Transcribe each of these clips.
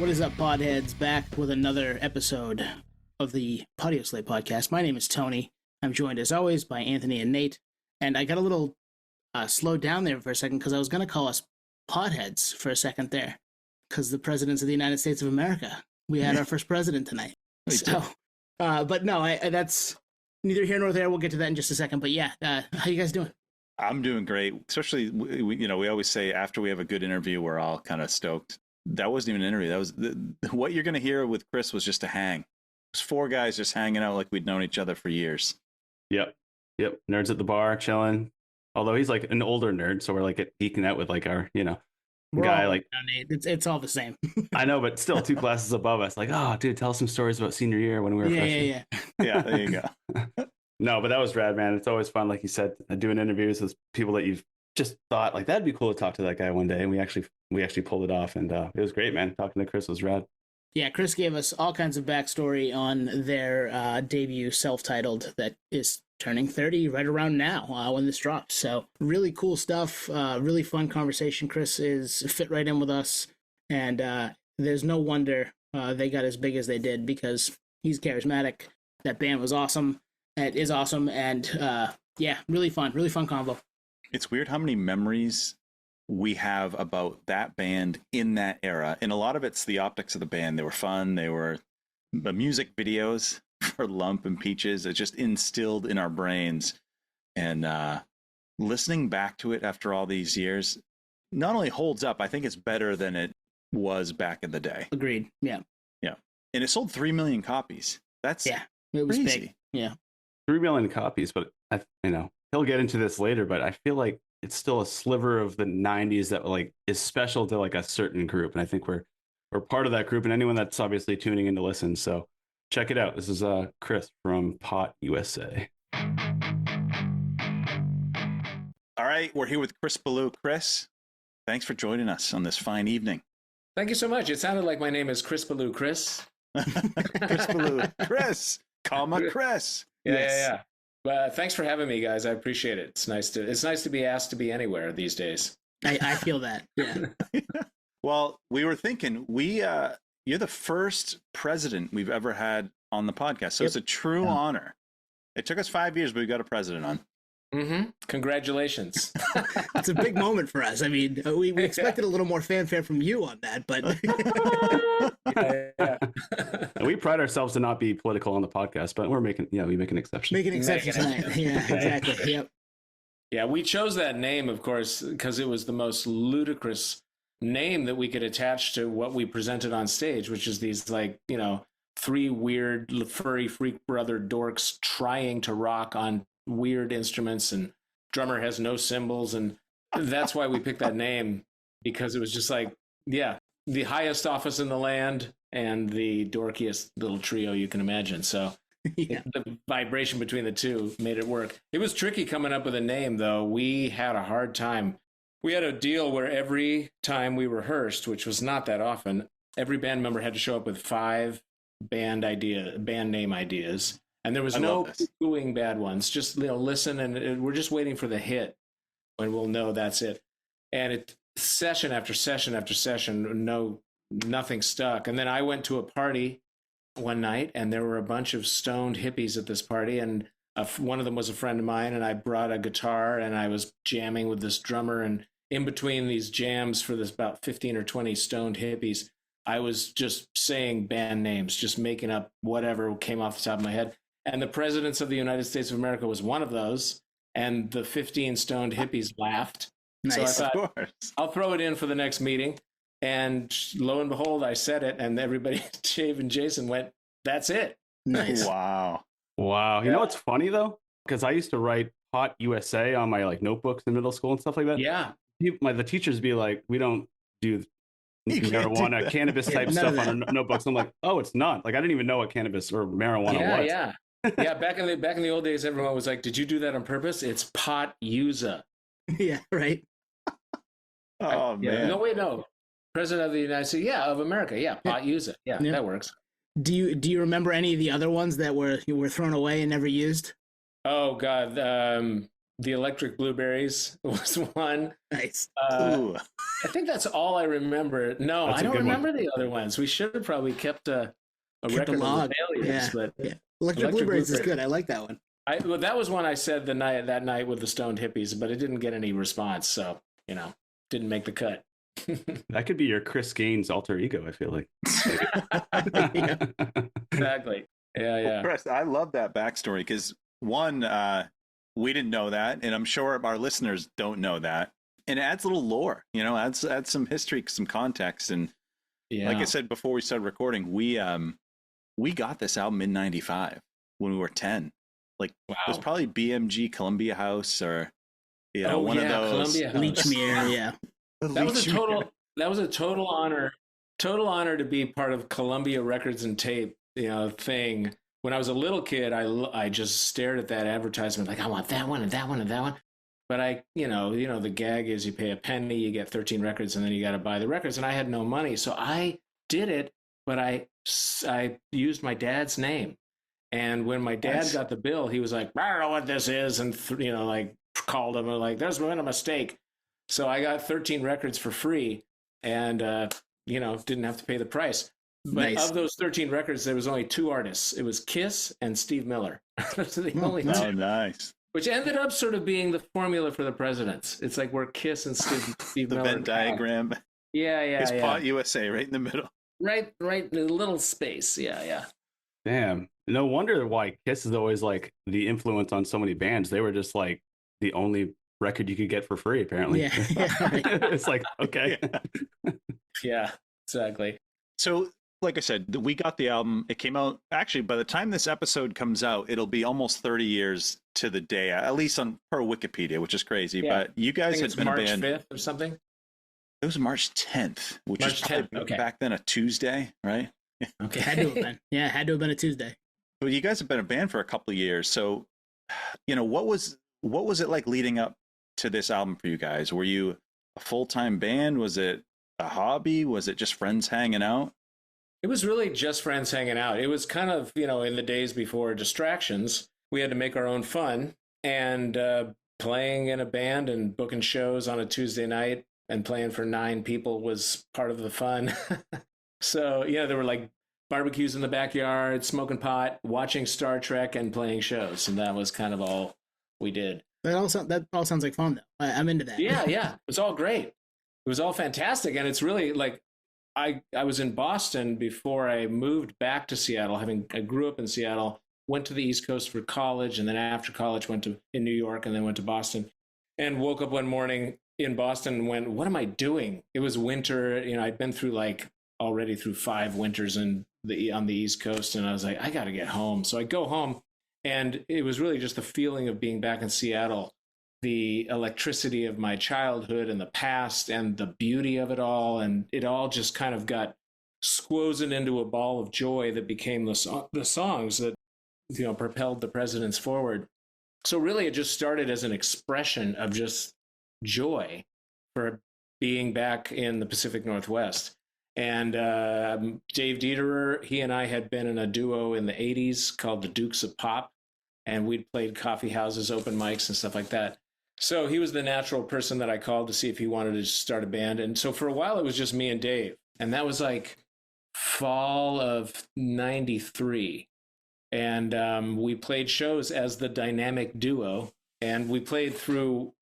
What is up, podheads? Back with another episode of the Podioslave podcast. My name is Tony. I'm joined, as always, by Anthony and Nate. And I got a little slowed down there for a second because I was going to call us podheads for a second there because the presidents of the United States of America. We had our first president tonight. So, but no, that's neither here nor there. We'll get to that in just a second. But yeah, how you guys doing? I'm doing great. Especially, we always say after we have a good interview, we're all kind of stoked. That wasn't even an interview. That was what you're going to hear with Chris was just a hang. It was four guys just hanging out like we'd known each other for years. Yep. Nerds at the bar, chilling. Although he's like an older nerd, so we're like geeking out with like our, We're guy all, like. It's all the same. I know, but still 2 classes above us. Like, oh, dude, tell us some stories about senior year when we were freshmen. Yeah. Yeah, there you go. No, but that was rad, man. It's always fun, like you said, doing interviews with people that you've just thought like that'd be cool to talk to that guy one day, and we actually pulled it off, and it was great, man. Talking to Chris was rad. Yeah, Chris gave us all kinds of backstory on their debut self-titled that is turning 30 right around now when this dropped. So really cool stuff, really fun conversation. Chris is fit right in with us, and there's no wonder they got as big as they did because he's charismatic. That band was awesome. It is awesome, and yeah, really fun combo. It's weird how many memories we have about that band in that era. And a lot of it's the optics of the band. They were fun. They were the music videos for Lump and Peaches. It just instilled in our brains. And listening back to it after all these years not only holds up, I think it's better than it was back in the day. Agreed. Yeah. And it sold 3 million copies. That's it was crazy. big. Yeah. 3 million copies, but he'll get into this later, but I feel like it's still a sliver of the 90s that like is special to like a certain group. And I think we're part of that group, and anyone that's obviously tuning in to listen. So check it out. This is Chris from Pot USA. All right, we're here with Chris Ballew. Chris, thanks for joining us on this fine evening. Thank you so much. It sounded like my name is Chris Ballew. Chris. Chris Ballew. Chris, Chris. Yeah. But thanks for having me, guys. I appreciate it. It's nice to be asked to be anywhere these days. I feel that. Yeah. Well, we were thinking you're the first president we've ever had on the podcast, so It's a true honor. It took us 5 years, but we got a president on. Mm-hmm. Congratulations. It's a big moment for us. I mean, we expected a little more fanfare from you on that, but We pride ourselves to not be political on the podcast, but we make an exception. Make an exception tonight. Yeah, exactly. Yep. Yeah, we chose that name, of course, because it was the most ludicrous name that we could attach to what we presented on stage, which is these 3 weird furry freak brother dorks trying to rock on weird instruments, and drummer has no cymbals, and that's why we picked that name, because it was just like, the highest office in the land and the dorkiest little trio you can imagine. So the vibration between the two made it work. It was tricky coming up with a name, though. We had a hard time. We had a deal where every time we rehearsed, which was not that often, every band member had to show up with 5 band name ideas. And there was no poo-pooing bad ones. Just listen, and we're just waiting for the hit when we'll know that's it. And session after session after session, nothing stuck. And then I went to a party one night, and there were a bunch of stoned hippies at this party, and one of them was a friend of mine, and I brought a guitar, and I was jamming with this drummer, and in between these jams for this about 15 or 20 stoned hippies, I was just saying band names, just making up whatever came off the top of my head. And the presidents of the United States of America was one of those, and the 15 stoned hippies laughed. Nice. So I thought, I'll throw it in for the next meeting. And lo and behold, I said it, and everybody, Dave and Jason, went, "That's it." Nice. Wow. You know what's funny, though? Because I used to write Pot USA on my notebooks in middle school and stuff like that. Yeah. The teachers be like, "We don't do marijuana, cannabis type stuff on our notebooks." I'm like, "Oh, it's not." Like, I didn't even know what cannabis or marijuana was. Yeah. Yeah, back in the old days, everyone was like, "Did you do that on purpose?" It's PUSA. Yeah, right. Oh man. No. President of the United States, of America, PUSA. Yeah, that works. Do you remember any of the other ones that were thrown away and never used? Oh God, The Electric Blueberries was one. Nice. Ooh. I think that's all I remember. No, That's I a don't good one. remember the other ones. We should have probably kept a Kept a record of log. the failures, Yeah. but Yeah. Electric Blueberries is good. I like that one. well, that was one I said that night with the Stoned Hippies, but it didn't get any response, so didn't make the cut. That could be your Chris Gaines alter ego, I feel like. Exactly. Yeah, Well, Chris, I love that backstory because one, we didn't know that, and I'm sure our listeners don't know that, and it adds a little lore. Adds some history, some context, and like I said before we started recording, we got this album in '95 when we were 10. Like Wow. it was probably BMG Columbia House or one of those. Columbia House. Leechmere, yeah. That was a total honor to be part of Columbia Records and Tape, thing. When I was a little kid, I just stared at that advertisement like, I want that one and that one and that one. But the gag is you pay a penny, you get 13 records, and then you got to buy the records. And I had no money, so I did it. But I used my dad's name. And when my dad got the bill, he was like, I don't know what this is, and called him and like, there's been a mistake. So I got 13 records for free, and didn't have to pay the price. But Nice. of those 13 records, there was only 2 artists. It was Kiss and Steve Miller. Those are the only Oh, two. nice. Which ended up sort of being the formula for the presidents. It's like we're Kiss and Steve The Miller. Venn diagram. Yeah. Pot USA right in the middle. Right in a little space. Yeah. Damn. No wonder why Kiss is always like the influence on so many bands. They were just like the only record you could get for free, apparently. Yeah. It's like, okay. Yeah, exactly. So, like I said, we got the album. It came out, actually, by the time this episode comes out, it'll be almost 30 years to the day, at least per Wikipedia, which is crazy. Yeah. But you I guys think had it's been March a band. 5th or something. It was March 10th, which March is probably 10th, okay. back then a Tuesday, right? Okay. Had to have been. Yeah, had to have been a Tuesday. But you guys have been a band for a couple of years. So, what was it like leading up to this album for you guys? Were you a full-time band? Was it a hobby? Was it just friends hanging out? It was really just friends hanging out. It was kind of, in the days before distractions, we had to make our own fun, and playing in a band and booking shows on a Tuesday night and playing for 9 people was part of the fun. So, there were like barbecues in the backyard, smoking pot, watching Star Trek, and playing shows. And that was kind of all we did. That all sounds like fun, though. I'm into that. Yeah. It was all great. It was all fantastic. And it's really like, I was in Boston before I moved back to Seattle. I grew up in Seattle, went to the East Coast for college, and then after college went to in New York, and then went to Boston, and woke up one morning in Boston and went, what am I doing? It was winter. I'd been through already through 5 winters on the East Coast, and I was like, I got to get home. So I go home, and it was really just the feeling of being back in Seattle, the electricity of my childhood and the past and the beauty of it all. And it all just kind of got squozen into a ball of joy that became the songs that, propelled the presidents forward. So really it just started as an expression of just joy for being back in the Pacific Northwest. And Dave Dederer, he and I had been in a duo in the 80s called the Dukes of Pop, and we'd played coffee houses, open mics, and stuff like that. So he was the natural person that I called to see if he wanted to start a band. And so for a while, it was just me and Dave. And that was like fall of 93. And we played shows as the dynamic duo. And we played through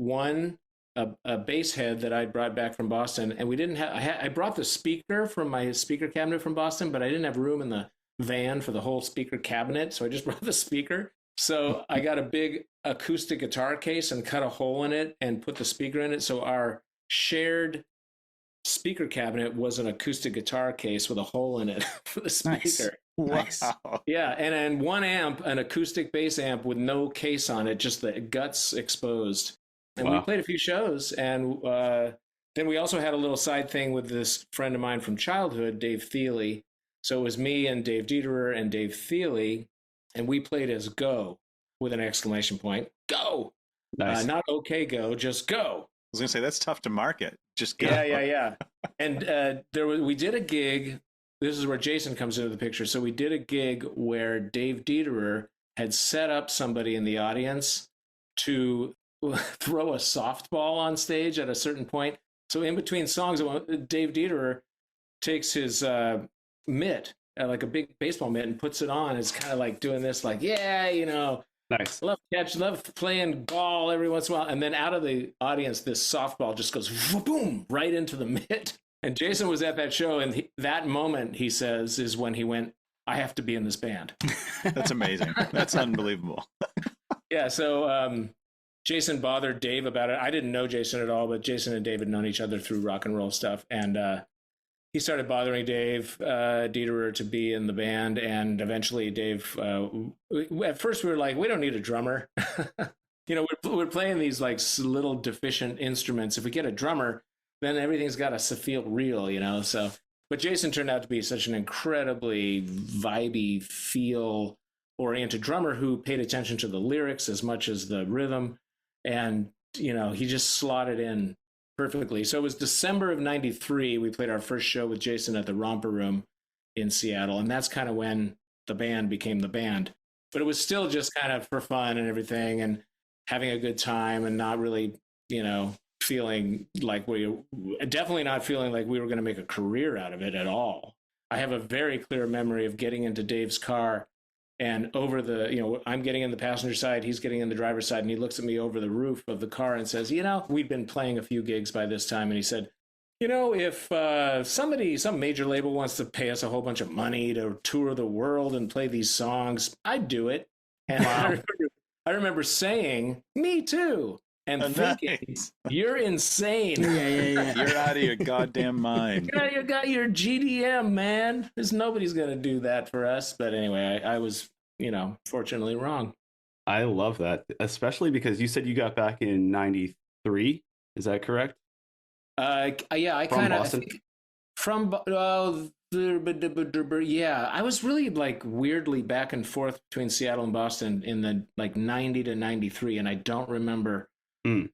a bass head that I brought back from Boston. And we didn't have, I brought the speaker from my speaker cabinet from Boston, but I didn't have room in the van for the whole speaker cabinet. So I just brought the speaker. So I got a big acoustic guitar case and cut a hole in it and put the speaker in it. So our shared speaker cabinet was an acoustic guitar case with a hole in it for the speaker. Nice. Wow. Yeah, and then one amp, an acoustic bass amp with no case on it, just the guts exposed. And we played a few shows, and then we also had a little side thing with this friend of mine from childhood, Dave Thiele. So it was me and Dave Dederer and Dave Thiele, and we played as Go with an exclamation point. Go! Nice. Not okay, go, just go. I was going to say, that's tough to market. Just go. Yeah. And we did a gig. This is where Jason comes into the picture. So we did a gig where Dave Dederer had set up somebody in the audience to throw a softball on stage at a certain point. So in between songs, Dave Dieterer takes his mitt, like a big baseball mitt, and puts it on. It's kind of like doing this, like, yeah, Nice. love playing ball every once in a while. And then out of the audience, this softball just goes boom right into the mitt. And Jason was at that show, and that moment, he says, is when he went, I have to be in this band. That's amazing. That's unbelievable. Yeah, so Jason bothered Dave about it. I didn't know Jason at all, but Jason and Dave had known each other through rock and roll stuff. And he started bothering Dave Dieterer to be in the band. And eventually Dave, at first we were like, we don't need a drummer. We're playing these like little deficient instruments. If we get a drummer, then everything's got to feel real, so. But Jason turned out to be such an incredibly vibey, feel-oriented drummer who paid attention to the lyrics as much as the rhythm. And, he just slotted in perfectly. So it was December of 93. We played our first show with Jason at the Romper Room in Seattle. And that's kind of when the band became the band. But it was still just kind of for fun and everything and having a good time and not really, feeling like definitely not feeling like we were going to make a career out of it at all. I have a very clear memory of getting into Dave's car and over I'm getting in the passenger side, he's getting in the driver's side, and he looks at me over the roof of the car and says, we'd been playing a few gigs by this time. And he said, if some major label wants to pay us a whole bunch of money to tour the world and play these songs, I'd do it. And wow. I remember saying, me too. And thinking, nice. You're insane. Yeah. You're out of your goddamn mind. You got your GDM, man. Nobody's going to do that for us. But anyway, I was, fortunately wrong. I love that, especially because you said you got back in 93. Is that correct? Yeah, I kind of from yeah, I was really like weirdly back and forth between Seattle and Boston in the like 90 to 93, and I don't remember. Like,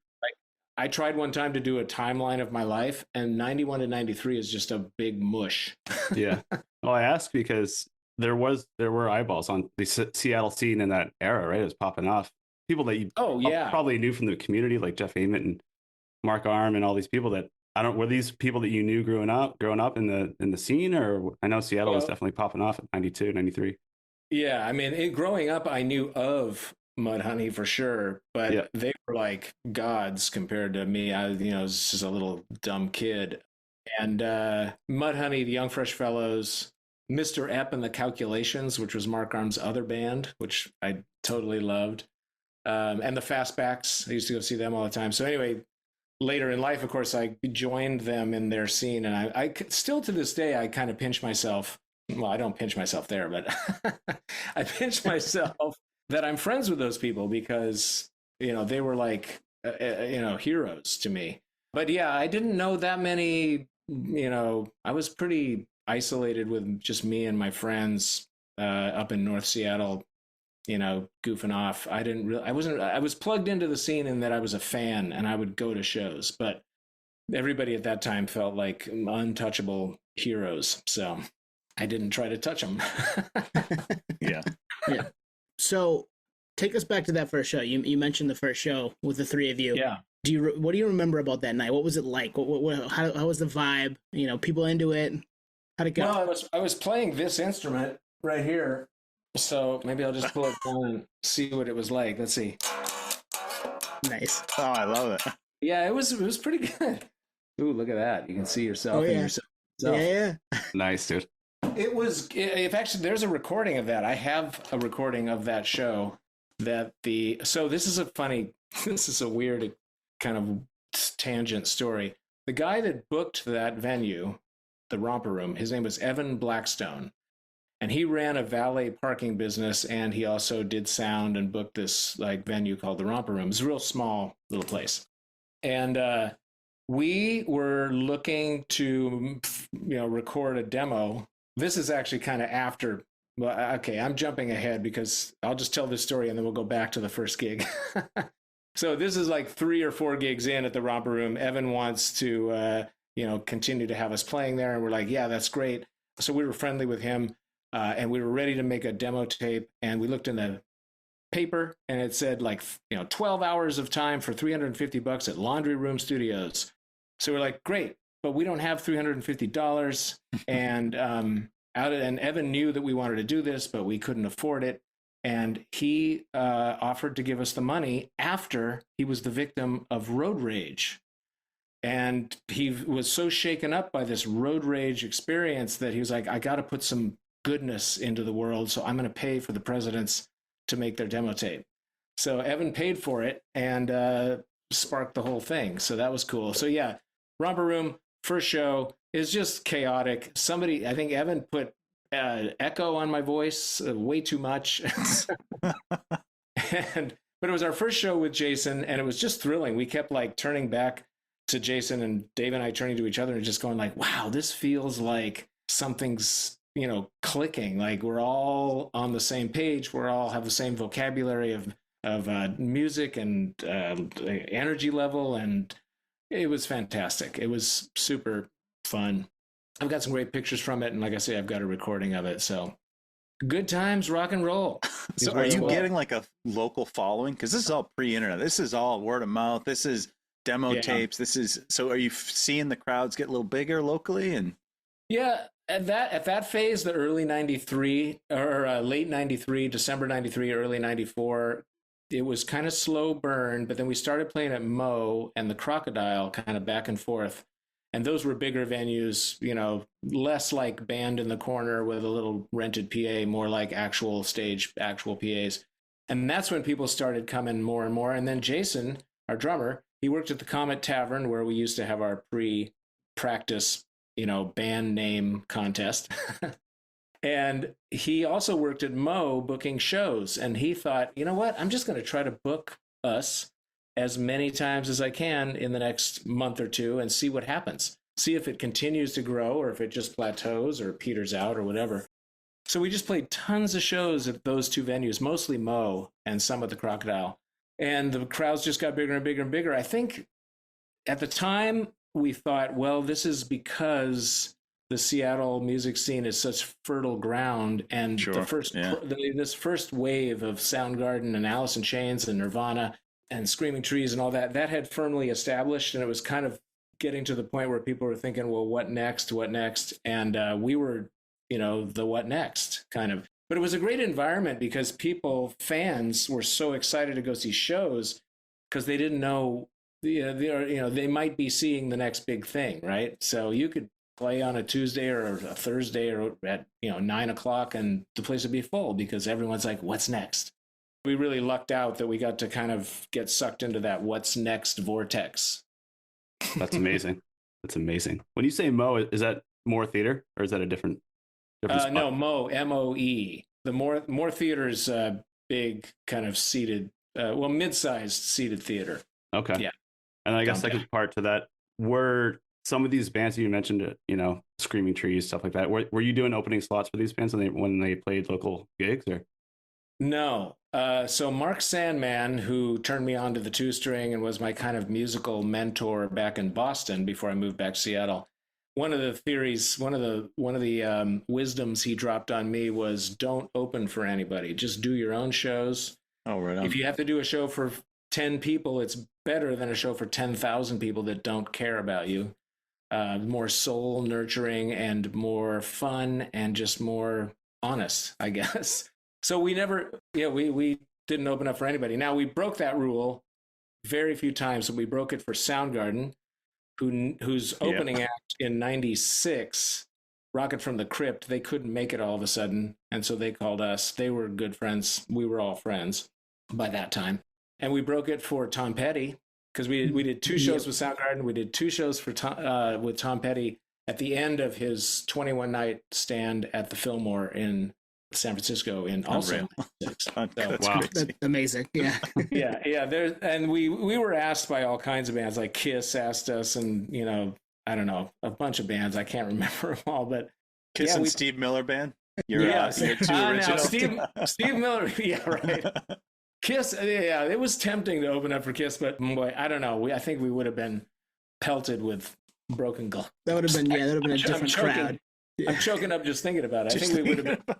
I tried one time to do a timeline of my life, and 91 to 93 is just a big mush. Yeah. Well, I asked because there were eyeballs on the Seattle scene in that era, right? It was popping off. People that you probably knew from the community, like Jeff Ament and Mark Arm and all these people that were these people that you knew growing up in the scene, or I know Seattle was definitely popping off at 92, 93. Yeah, I mean, growing up, I knew of Mudhoney for sure, but they were like gods compared to me. I was just a little dumb kid. And Mudhoney, the Young Fresh Fellows, Mr. Epp and the Calculations, which was Mark Arm's other band, which I totally loved, and the Fastbacks. I used to go see them all the time. So anyway, later in life, of course, I joined them in their scene, and I still to this day I kind of pinch myself. Well, I don't pinch myself there, but I pinch myself that I'm friends with those people because, they were like, heroes to me. But yeah, I didn't know that many, I was pretty isolated with just me and my friends up in North Seattle, goofing off. I was plugged into the scene in that I was a fan and I would go to shows, but everybody at that time felt like untouchable heroes. So I didn't try to touch them. Yeah. So take us back to that first show. You mentioned the first show with the three of you. Yeah. What do you remember about that night? What was it like? How was the vibe? People into it? How'd it go? Well, I was playing this instrument right here. So maybe I'll just pull it down and see what it was like. Let's see. Nice. Oh, I love it. Yeah, it was pretty good. Ooh, look at that. You can see yourself in yourself. Yeah. Nice, dude. If actually there's a recording of that. I have a recording of that show so this is a weird kind of tangent story. The guy that booked that venue, the Romper Room, his name was Evan Blackstone, and he ran a valet parking business, and he also did sound and booked this like venue called the Romper Room. It's a real small little place. And we were looking to record a demo. This is actually kind of after. Well, okay, I'm jumping ahead because I'll just tell this story and then we'll go back to the first gig. So this is like 3 or 4 gigs in at the Romper Room. Evan wants to, continue to have us playing there, and we're like, yeah, that's great. So we were friendly with him, and we were ready to make a demo tape. And we looked in the paper, and it said 12 hours of time for $350 at Laundry Room Studios. So we're like, great, but we don't have $350. And and Evan knew that we wanted to do this, but we couldn't afford it. And he offered to give us the money after he was the victim of road rage. And he was so shaken up by this road rage experience that he was like, I got to put some goodness into the world, so I'm going to pay for the Presidents to make their demo tape. So Evan paid for it and sparked the whole thing. So that was cool. So yeah, Romper Room, first show, is just chaotic. I think Evan put echo on my voice way too much. But it was our first show with Jason, and it was just thrilling. We kept turning back to Jason, and Dave and I turning to each other and just going wow, this feels like something's clicking. Like we're all on the same page. We all have the same vocabulary of music and energy level, and it was fantastic. It was super fun. I've got some great pictures from it, and like I say, I've got a recording of it. So good times, rock and roll. So are you getting a local following? Because this is all pre-internet. This is all word of mouth. This is demo tapes. So are you seeing the crowds get a little bigger locally? And yeah, at that phase, the early 93 or late 93, December 93, early 94, it was kind of slow burn, but then we started playing at Mo and the Crocodile kind of back and forth. And those were bigger venues, less like band in the corner with a little rented PA, more like actual stage, actual PAs. And that's when people started coming more and more. And then Jason, our drummer, he worked at the Comet Tavern where we used to have our pre-practice, band name contest. And he also worked at Mo booking shows. And he thought, you know what, I'm just going to try to book us as many times as I can in the next month or two and see what happens. See if it continues to grow or if it just plateaus or peters out or whatever. So we just played tons of shows at those two venues, mostly Mo and some at the Crocodile. And the crowds just got bigger and bigger and bigger. I think at the time we thought, well, this is because the Seattle music scene is such fertile ground. And this first wave of Soundgarden and Alice in Chains and Nirvana and Screaming Trees and all that had firmly established. And it was kind of getting to the point where people were thinking, well, what next? And we were, the what next kind of. But it was a great environment because fans were so excited to go see shows because they didn't know, they might be seeing the next big thing, right? So you could play on a Tuesday or a Thursday or at 9:00 and the place would be full because everyone's like, what's next? We really lucked out that we got to kind of get sucked into that what's next vortex. That's amazing. That's amazing. When you say Mo, is that more theater or is that a different spot? No, Mo, MOE. The more theater's big kind of seated, mid-sized seated theater. Okay. Yeah. And I guess second part to that, were some of these bands you mentioned, Screaming Trees, stuff like that, were you doing opening slots for these bands when they played local gigs or? No. So Mark Sandman, who turned me on to the two-string and was my kind of musical mentor back in Boston before I moved back to Seattle, one of the theories, one of the wisdoms he dropped on me was don't open for anybody. Just do your own shows. Oh, right on. If you have to do a show for 10 people, it's better than a show for 10,000 people that don't care about you. More soul nurturing and more fun and just more honest, I guess. So we didn't open up for anybody. Now we broke that rule very few times. So we broke it for Soundgarden, whose opening act in '96, Rocket from the Crypt, they couldn't make it all of a sudden. And so they called us. They were good friends. We were all friends by that time. And we broke it for Tom Petty because we did two shows with Soundgarden. We did two shows with Tom Petty at the end of his 21-night stand at the Fillmore in San Francisco in also. That's amazing. Yeah. yeah. And we were asked by all kinds of bands, like Kiss asked us, and I don't know, a bunch of bands. I can't remember them all, but Kiss and Steve Miller Band. You're two originals. Steve Miller. Yeah, right. Kiss. Yeah, it was tempting to open up for Kiss, but boy, I don't know. I think we would have been pelted with broken glass. That would have been a different crowd. Yeah. I'm choking up just thinking about it. I think we would have been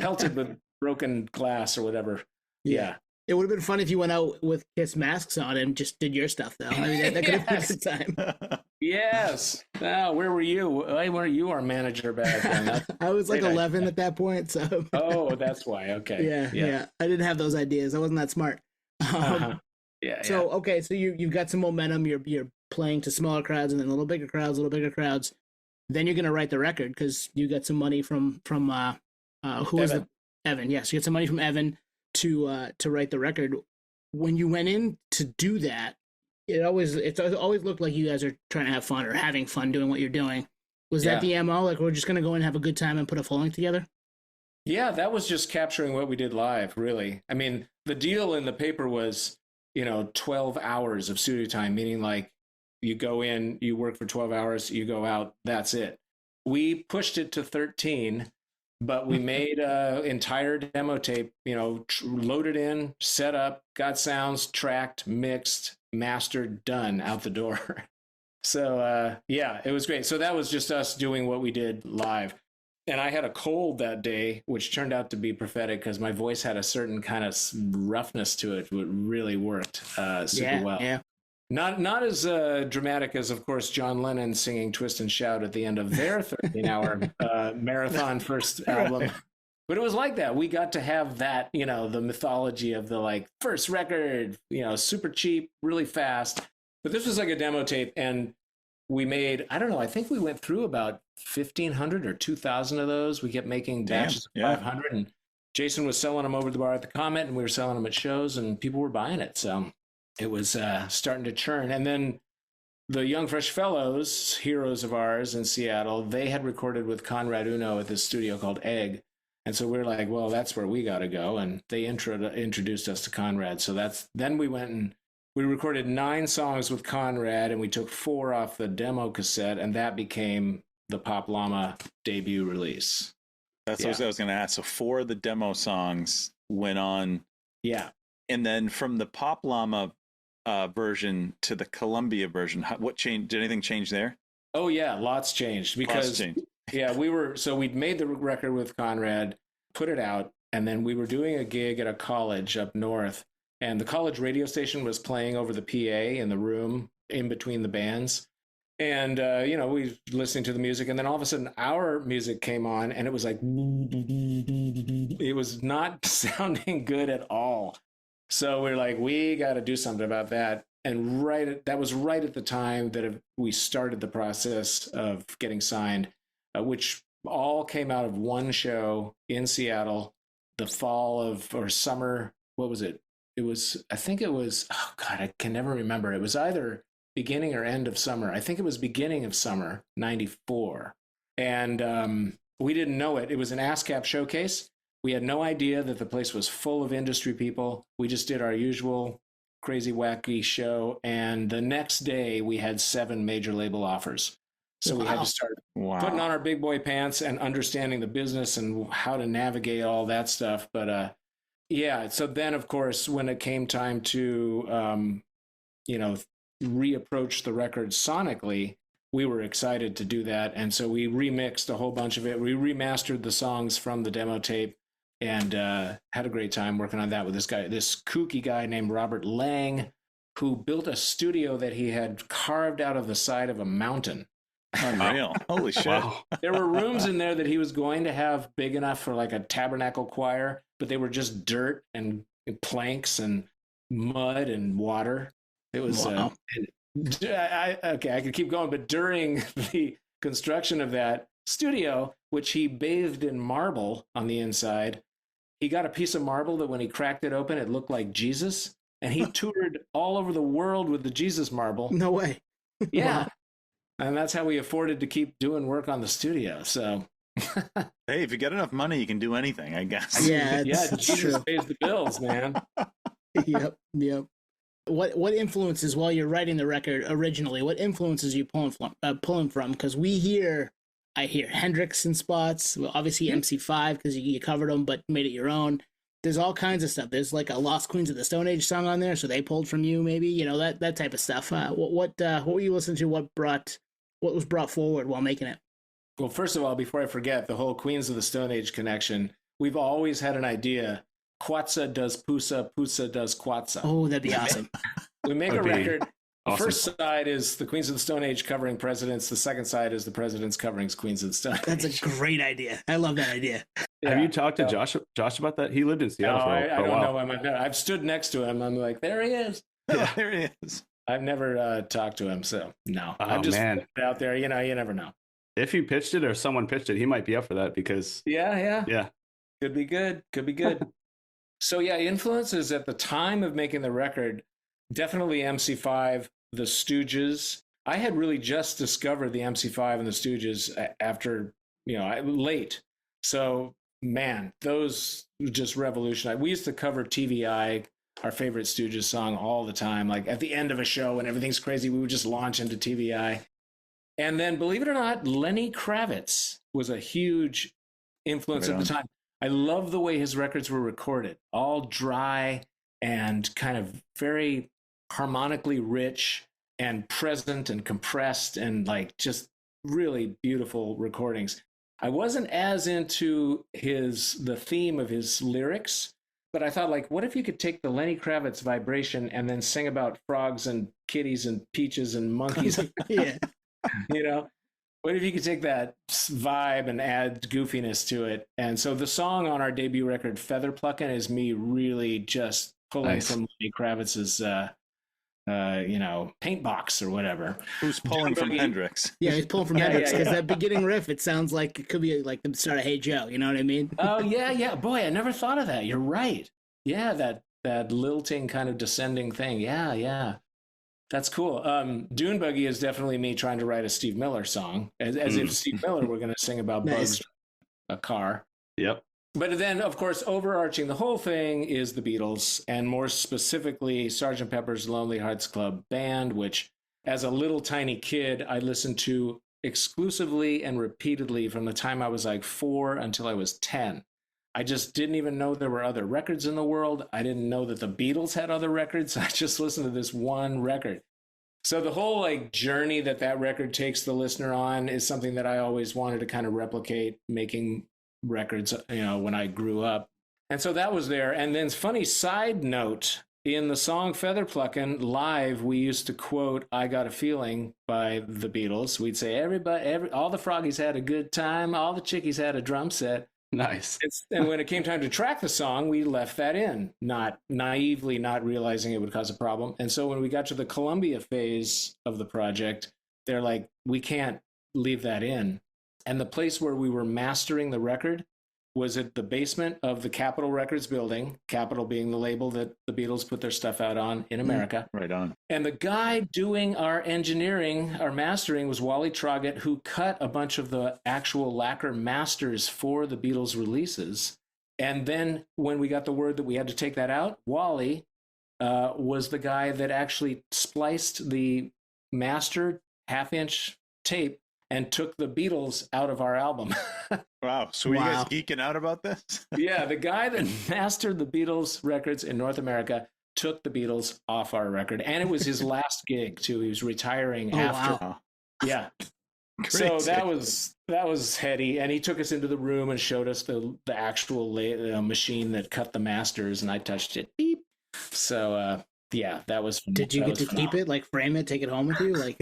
pelted with broken glass or whatever. Yeah. It would have been fun if you went out with Kiss masks on and just did your stuff, though. I mean, that could have been a good time. Yes. Oh, where were you? Why weren't you our manager back then? I was like 11 at that point, so. Oh, that's why. Okay. Yeah. I didn't have those ideas. I wasn't that smart. Yeah. So okay, so you've got some momentum. You're playing to smaller crowds and then a little bigger crowds. Then you're gonna write the record because you got some money from who was it? Evan. Yes, you get some money from Evan to write the record. When you went in to do that, it's always looked like you guys are trying to have fun or having fun doing what you're doing. Was that the MO? Like, we're just gonna go in and have a good time and put a full length together? Yeah, that was just capturing what we did live, really. I mean, the deal in the paper was, 12 hours of studio time, meaning like you go in, you work for 12 hours, you go out, that's it. We pushed it to 13, but we made an entire demo tape, loaded in, set up, got sounds, tracked, mixed, mastered, done, out the door. So, it was great. So that was just us doing what we did live. And I had a cold that day, which turned out to be prophetic because my voice had a certain kind of roughness to it. It really worked super well. Yeah. Not as dramatic as, of course, John Lennon singing Twist and Shout at the end of their 13-hour marathon first album. But it was like that. We got to have that, the mythology of the first record, super cheap, really fast. But this was like a demo tape, and we made, I don't know, I think we went through about 1,500 or 2,000 of those. We kept making batches of 500, and Jason was selling them over the bar at the Comet, and we were selling them at shows, and people were buying it. So it was starting to churn. And then the Young Fresh Fellows, heroes of ours in Seattle, they had recorded with Conrad Uno at this studio called Egg. And so we were like, well, that's where we got to go. And they introduced us to Conrad. So then we went and we recorded 9 songs with Conrad, and we took 4 off the demo cassette, and that became the Pop Llama debut release. That's what I was going to ask. So 4 of the demo songs went on. Yeah. And then from the Pop Llama version to the Columbia version, what changed? Did anything change there? Oh, yeah. Lots changed because, we'd made the record with Conrad, put it out, and then we were doing a gig at a college up north. And the college radio station was playing over the PA in the room in between the bands. And, we were listening to the music. And then all of a sudden our music came on, and it was like, it was not sounding good at all. So we're like, we got to do something about that. And that was right at the time that we started the process of getting signed, which all came out of one show in Seattle, the fall or summer. What was it? I think it was, oh God, I can never remember. It was either beginning or end of summer. I think it was beginning of summer, 94. And we didn't know it. It was an ASCAP showcase. We had no idea that the place was full of industry people. We just did our usual crazy, wacky show. And the next day we had 7 major label offers. So we had to start putting on our big boy pants and understanding the business and how to navigate all that stuff. But so then, of course, when it came time to, reapproach the record sonically, we were excited to do that. And so we remixed a whole bunch of it. We remastered the songs from the demo tape and had a great time working on that with this kooky guy named Robert Lang, who built a studio that he had carved out of the side of a mountain. Unreal. Holy shit. Wow. There were rooms in there that he was going to have big enough for like a tabernacle choir, but they were just dirt and planks and mud and water. It was, I could keep going, but during the construction of that studio, which he bathed in marble on the inside, he got a piece of marble that when he cracked it open, it looked like Jesus. And he toured all over the world with the Jesus marble. No way. Yeah. Wow. And that's how we afforded to keep doing work on the studio. So, hey, if you get enough money, you can do anything, I guess. Yeah, Jesus true. pays the bills, man. Yep. What influences while you're writing the record originally? What influences you pulling from? Because I hear Hendrix in spots. Well, obviously MC5 because you covered them, but made it your own. There's all kinds of stuff. There's like a Lost Queens of the Stone Age song on there, so they pulled from you, maybe that type of stuff. What were you listening to? What was brought forward while making it? Well, first of all, before I forget, the whole Queens of the Stone Age connection, we've always had an idea Quatsa does Pusa, Pusa does Quatsa. Oh, that'd be awesome. We make a That'd be record. The awesome. first side is the Queens of the Stone Age covering presidents. The second side is the presidents covering Queens of the Stone Age. That's a great idea. I love that idea. Have you talked to Josh about that? He lived in Seattle for I a don't while. know him. I've stood next to him. I'm like, there he is. Yeah, there he is. I've never talked to him, so no. Oh, I'm just man. out there. You never know. If you pitched it or someone pitched it, he might be up for that because Yeah. Could be good. So yeah, influences at the time of making the record, definitely MC5, the Stooges. I had really just discovered the MC5 and the Stooges after, late. So man, those just revolutionized. We used to cover TVI, our favorite Stooges song, all the time. Like at the end of a show when everything's crazy, we would just launch into TVI. And then, believe it or not, Lenny Kravitz was a huge influence at the time. I love the way his records were recorded, all dry and kind of very harmonically rich and present and compressed and like just really beautiful recordings. I wasn't as into the theme of his lyrics, but I thought, like, what if you could take the Lenny Kravitz vibration and then sing about frogs and kitties and peaches and monkeys? Yeah. What if you could take that vibe and add goofiness to it? And so the song on our debut record, Feather Pluckin', is me really just pulling from Lenny Kravitz's, paint box or whatever. Who's pulling from Hendrix? Yeah, he's pulling from Hendrix because that beginning riff, it sounds like it could be like the start of Hey Joe. You know what I mean? Oh, yeah. Boy, I never thought of that. You're right. Yeah, that lilting kind of descending thing. Yeah. That's cool. Dune Buggy is definitely me trying to write a Steve Miller song, as if Steve Miller were going to sing about bugs, a car. Yep. But then, of course, overarching the whole thing is the Beatles, and more specifically, Sgt. Pepper's Lonely Hearts Club Band, which, as a little tiny kid, I listened to exclusively and repeatedly from the time I was like 4 until I was 10. I just didn't even know there were other records in the world. I didn't know that the Beatles had other records. I just listened to this one record. So the whole like journey that record takes the listener on is something that I always wanted to kind of replicate, making records, when I grew up. And so that was there. And then funny side note, in the song Feather Pluckin' live, we used to quote I Got a Feeling by the Beatles. We'd say, all the froggies had a good time. All the chickies had a drum set. Nice. And when it came time to track the song, we left that in, not naively, not realizing it would cause a problem. And so when we got to the Columbia phase of the project, they're like, we can't leave that in. And the place where we were mastering the record was at the basement of the Capitol Records building, Capitol being the label that the Beatles put their stuff out on in America. Right on. And the guy doing our engineering, our mastering, was Wally Troggett, who cut a bunch of the actual lacquer masters for the Beatles releases. And then when we got the word that we had to take that out, Wally was the guy that actually spliced the master half-inch tape and took the Beatles out of our album. Wow. So were you guys geeking out about this? Yeah, the guy that mastered the Beatles records in North America took the Beatles off our record. And it was his last gig, too. He was retiring after. Wow. Yeah. Crazy. So that was heady. And he took us into the room and showed us the actual machine that cut the masters. And I touched it. Beep. So, that was fun. Did you get to keep it, like frame it, take it home with you? Like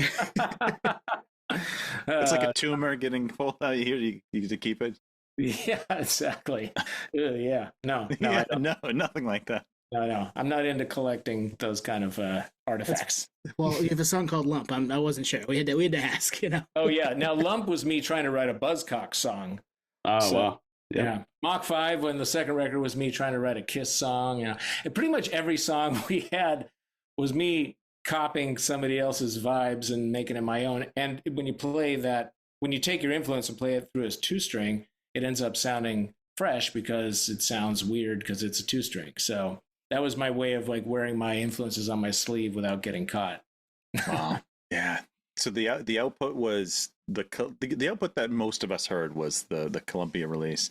it's like a tumor getting pulled out here. You get to keep it. Yeah, exactly. Yeah. No, Yeah, no, nothing like that. No. I'm not into collecting those kind of artifacts. Well, you have a song called Lump. I wasn't sure. We had to ask, Oh yeah. Now Lump was me trying to write a Buzzcock song. Oh wow. Yeah. Mach 5, when the second record, was me trying to write a Kiss song. And pretty much every song we had was me copying somebody else's vibes and making it my own. And when you play that, when you take your influence and play it through as 2-string, it ends up sounding fresh because it sounds weird because it's a 2-string. So that was my way of like wearing my influences on my sleeve without getting caught. Wow. Yeah. So the output was the output that most of us heard was the Columbia release,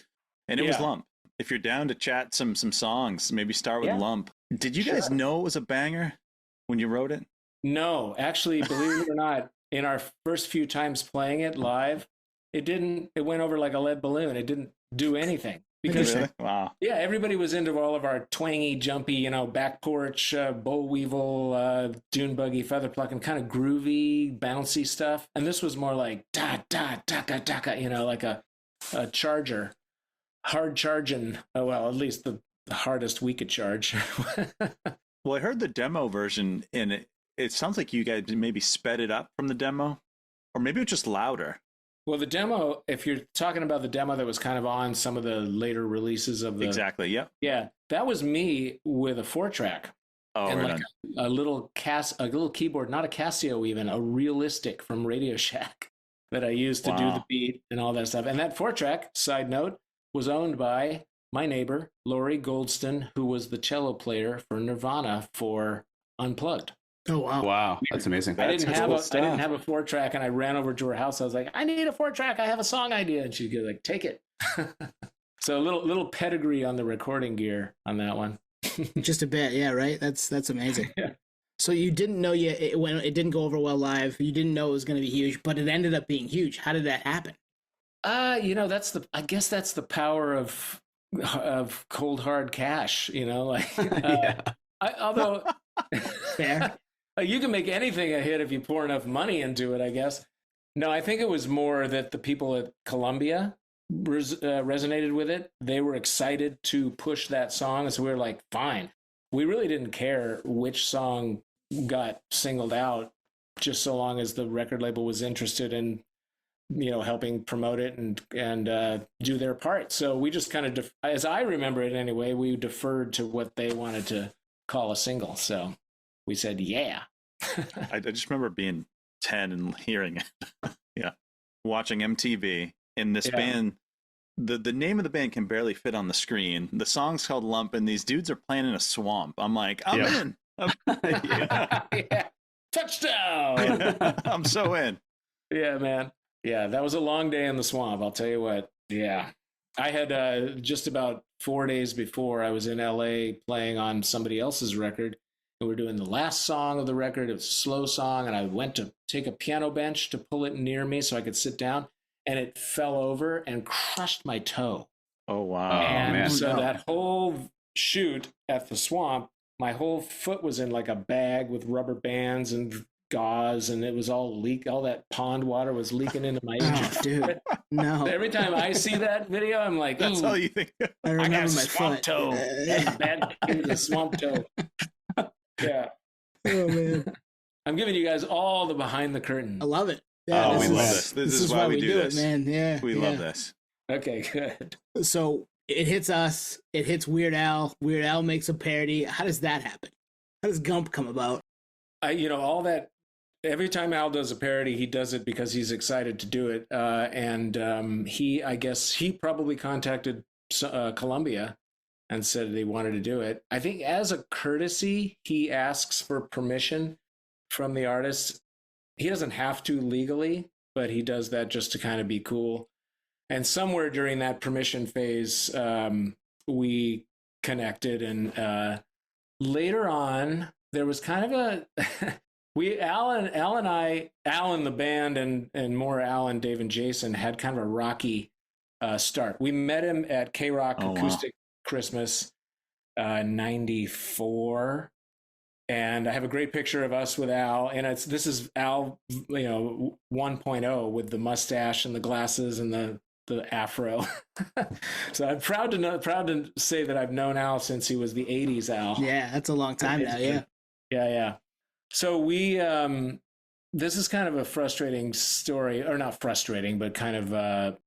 and it was Lump. If you're down to chat some songs, maybe start with Lump. Did you guys know it was a banger when you wrote it? No, actually, believe it or not, in our first few times playing it live, it went over like a lead balloon. It didn't do anything. Because Interesting. Wow. yeah, everybody was into all of our twangy, jumpy, back porch, boll weevil, dune buggy, feather plucking, kind of groovy, bouncy stuff. And this was more like da da taka taka, like a charger, hard charging. Oh well, at least the hardest we could charge. Well, I heard the demo version, and it sounds like you guys maybe sped it up from the demo, or maybe it was just louder. Well, the demo, if you're talking about the demo that was kind of on some of the later releases of the Exactly. Yep. yeah, that was me with a 4-track. Oh, And right like on. a little keyboard, not a Casio even, a realistic from Radio Shack that I used to do the Wow. beat and all that stuff. And that 4-track, side note, was owned by my neighbor, Lori Goldston, who was the cello player for Nirvana for Unplugged. Oh wow. Wow, that's amazing. I didn't have cool a I didn't stuff. have a 4-track, and I ran over to her house. I was like, I need a 4-track. I have a song idea. And she'd go like, take it. So a little pedigree on the recording gear on that one. Just a bit, yeah, right. That's amazing. Yeah. So you didn't know when it didn't go over well live. You didn't know it was going to be huge, but it ended up being huge. How did that happen? I guess that's the power of cold hard cash. Yeah. Although Fair. you can make anything a hit if you pour enough money into it, I guess. No, I think it was more that the people at Columbia resonated with it. They were excited to push that song, and so we were like, fine. We really didn't care which song got singled out, just so long as the record label was interested in helping promote it and do their part. So we just kind of, as I remember it anyway, we deferred to what they wanted to call a single. So we said, yeah. I just remember being 10 and hearing it. Yeah. Watching MTV in this band. The name of the band can barely fit on the screen. The song's called Lump, and these dudes are playing in a swamp. I'm like, I'm in. Yeah. Touchdown. I'm so in. Yeah, man. Yeah, that was a long day in the swamp. I'll tell you what. Yeah. I had just about 4 days before I was in LA playing on somebody else's record. And we were doing the last song of the record. It was a slow song. And I went to take a piano bench to pull it near me so I could sit down. And it fell over and crushed my toe. Oh, wow. And man. so No. that whole shoot at the swamp, my whole foot was in like a bag with rubber bands and gauze, and it was all leak. All that pond water was leaking into my injured Oh, dude. No. Every time I see that video, I'm like, That's ooh, all you think. I I remember got my swamp foot. toe. Bad the swamp toe. Yeah. Oh man. I'm giving you guys all the behind the curtain. I love it. Oh, this we is- love this. This is why we do it, this. man. Yeah. We yeah. love this. Okay, good. So it hits us. It hits Weird Al. Weird Al makes a parody. How does that happen? How does Gump come about? All that. Every time Al does a parody, he does it because he's excited to do it. I guess he probably contacted Columbia and said he wanted to do it. I think as a courtesy, he asks for permission from the artist. He doesn't have to legally, but he does that just to kind of be cool. And somewhere during that permission phase, we connected, and later on, there was kind of a Al and the band, and more Al and Dave and Jason had kind of a rocky start. We met him at K-Rock Oh, wow. Acoustic Christmas '94. And I have a great picture of us with Al, and this is Al, 1.0 with the mustache and the glasses and the afro. So I'm proud to say that I've known Al since he was the '80s Al. Yeah, that's a long time now. Yeah. Yeah. So we, this is kind of a frustrating story, or not frustrating, but kind of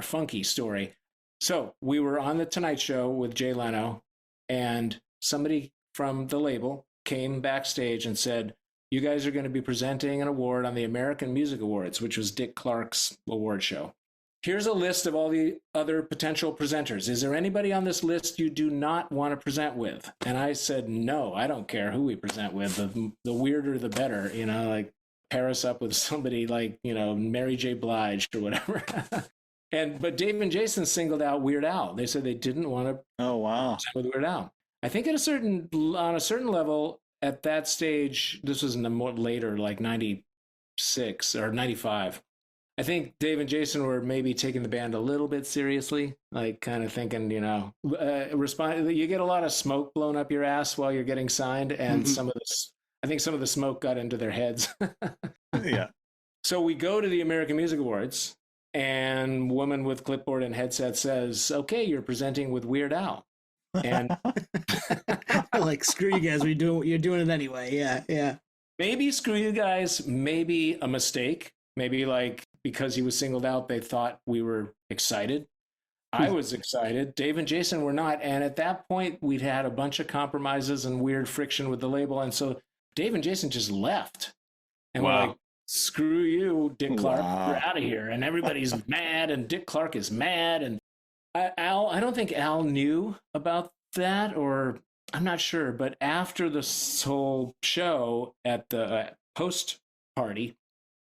funky story. So we were on the Tonight Show with Jay Leno, and somebody from the label came backstage and said, you guys are going to be presenting an award on the American Music Awards, which was Dick Clark's award show. Here's a list of all the other potential presenters. Is there anybody on this list you do not want to present with? And I said, no, I don't care who we present with. The weirder, the better, like pair us up with somebody like, Mary J. Blige or whatever. But Dave and Jason singled out Weird Al. They said they didn't want to Oh, wow. present with Weird Al. I think on a certain level at that stage, this was in the more later, like 96 or 95. I think Dave and Jason were maybe taking the band a little bit seriously, like kind of thinking, you get a lot of smoke blown up your ass while you're getting signed, and I think some of the smoke got into their heads. Yeah. So we go to the American Music Awards, and woman with clipboard and headset says, "Okay, you're presenting with Weird Al." And like, screw you guys, you're doing it anyway. Yeah. Maybe screw you guys, maybe a mistake. Maybe like because he was singled out, they thought we were excited. I was excited. Dave and Jason were not. And at that point, we'd had a bunch of compromises and weird friction with the label. And so Dave and Jason just left. And we're like, screw you, Dick Clark. We're out of here. And everybody's mad. And Dick Clark is mad. And I don't think Al knew about that, or I'm not sure. But after this whole show at the post party,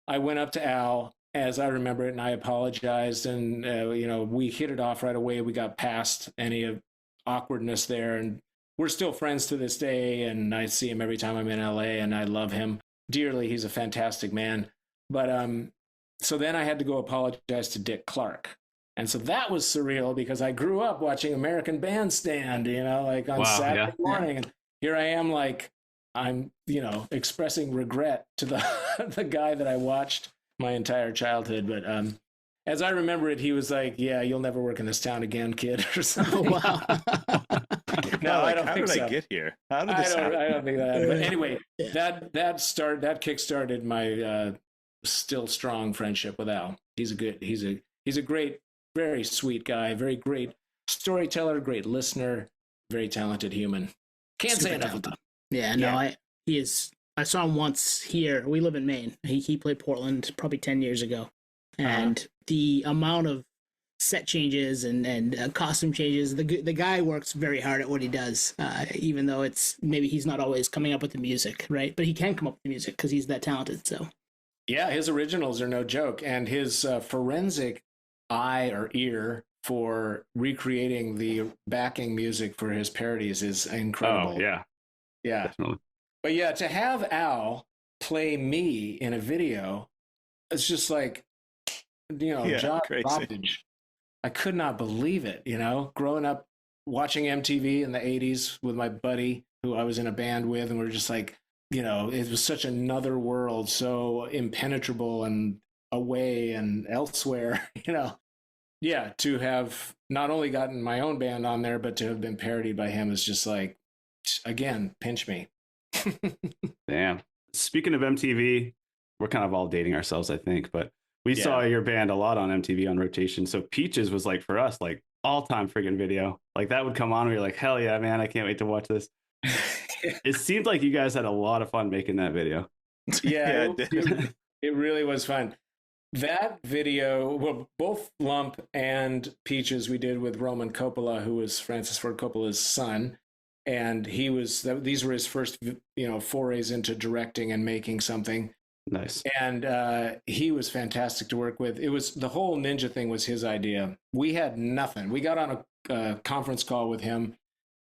I went up to Al, as I remember it, and I apologized. And, we hit it off right away. We got past any awkwardness there. And we're still friends to this day. And I see him every time I'm in LA, and I love him dearly. He's a fantastic man. But so then I had to go apologize to Dick Clark. And so that was surreal because I grew up watching American Bandstand, like on Saturday morning. And here I am, like, I'm, expressing regret to the guy that I watched my entire childhood. But as I remember it, he was like, "Yeah, you'll never work in this town again, kid," or something. Oh, wow. No, I don't how think did so. I get here? How did this happen? I don't think that. But anyway, that kickstarted my still strong friendship with Al. He's a great, very sweet guy, very great storyteller, great listener, very talented human. Can't say enough about him. Yeah, no, he is. I saw him once here. We live in Maine. He played Portland probably 10 years ago. And the amount of set changes and costume changes, the guy works very hard at what he does, even though maybe he's not always coming up with the music, right? But he can come up with the music because he's that talented, so. Yeah, his originals are no joke. And his forensic eye or ear for recreating the backing music for his parodies is incredible. Oh, yeah. Yeah. Definitely. But yeah, to have Al play me in a video, it's just like, jaw droppage. I could not believe it, growing up watching MTV in the 80s with my buddy who I was in a band with, and we're just like, it was such another world, so impenetrable and away and elsewhere, Yeah, to have not only gotten my own band on there, but to have been parodied by him is just like, again, pinch me. Damn. Speaking of MTV, we're kind of all dating ourselves, I think, but we saw your band a lot on MTV on rotation. So Peaches was like, for us, like all-time friggin' video. Like that would come on and we were like, hell yeah, man, I can't wait to watch this. It seemed like you guys had a lot of fun making that video. Yeah, it really was fun. That video, well, both Lump and Peaches we did with Roman Coppola, who was Francis Ford Coppola's son. And these were his first, forays into directing and making something. Nice. And he was fantastic to work with. It was, the whole ninja thing was his idea. We had nothing. We got on a conference call with him,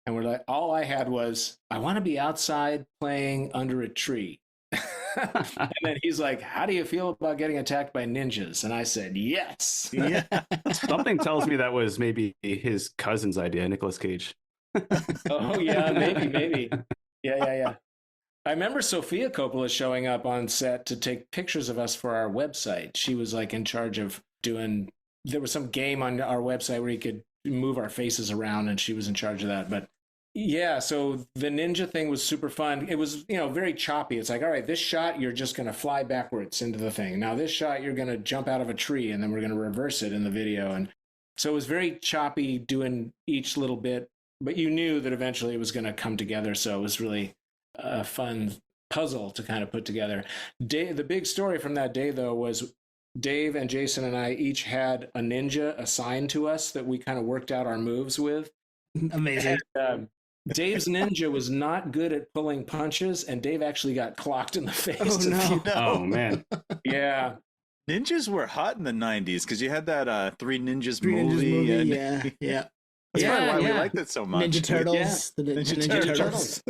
and we're like, all I had was, I want to be outside playing under a tree. And then he's like, how do you feel about getting attacked by ninjas? And I said, yes. Yeah. Something tells me that was maybe his cousin's idea, Nicolas Cage. Oh, yeah, maybe. Yeah. I remember Sofia Coppola showing up on set to take pictures of us for our website. She was like in charge of there was some game on our website where you could move our faces around, and she was in charge of that. But yeah, so the ninja thing was super fun. It was, very choppy. It's like, all right, this shot, you're just going to fly backwards into the thing. Now this shot, you're going to jump out of a tree, and then we're going to reverse it in the video. And so it was very choppy doing each little bit, but you knew that eventually it was going to come together. So it was really a fun puzzle to kind of put together. The big story from that day, though, was Dave and Jason and I each had a ninja assigned to us that we kind of worked out our moves with. Amazing. And, Dave's ninja was not good at pulling punches, and Dave actually got clocked in the face. Oh, no. Oh, man. Yeah. Ninjas were hot in the 90s because you had that Three Ninjas Three Ninjas movie. And yeah. That's probably why we yeah. liked it so much. Ninja Turtles. Yeah. The Ninja Turtles.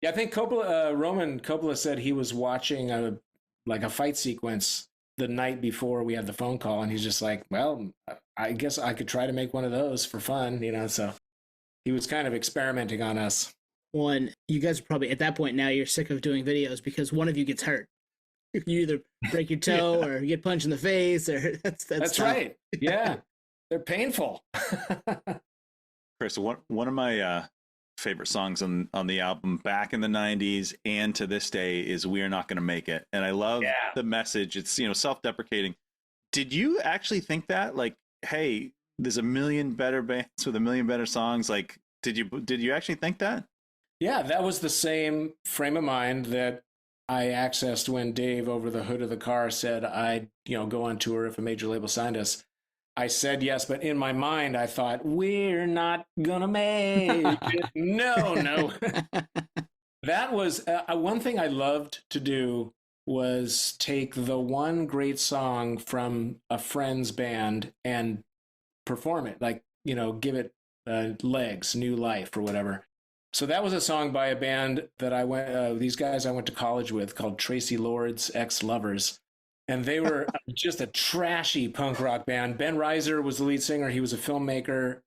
Yeah, I think Roman Coppola said he was watching a fight sequence the night before we had the phone call, and he's just like, well, I guess I could try to make one of those for fun, so he was kind of experimenting on us. One, you guys are probably at that point now you're sick of doing videos because one of you gets hurt. You either break your toe or you get punched in the face, or that's right. Yeah, they're painful. Chris, one of my favorite songs on the album back in the 90s and to this day is "We're Not Gonna Make It," and I love the message. It's self-deprecating. Did you actually think that, like, hey, there's a million better bands with a million better songs? Like, did you actually think that? Yeah, that was the same frame of mind that I accessed when Dave over the hood of the car said I'd go on tour if a major label signed us. I said yes, but in my mind I thought, we're not gonna make it. No. That was one thing I loved to do, was take the one great song from a friend's band and perform it, like, give it legs, new life or whatever. So that was a song by a band that these guys I went to college with, called Tracy Lord's Ex-Lovers. And they were just a trashy punk rock band. Ben Reiser was the lead singer. He was a filmmaker.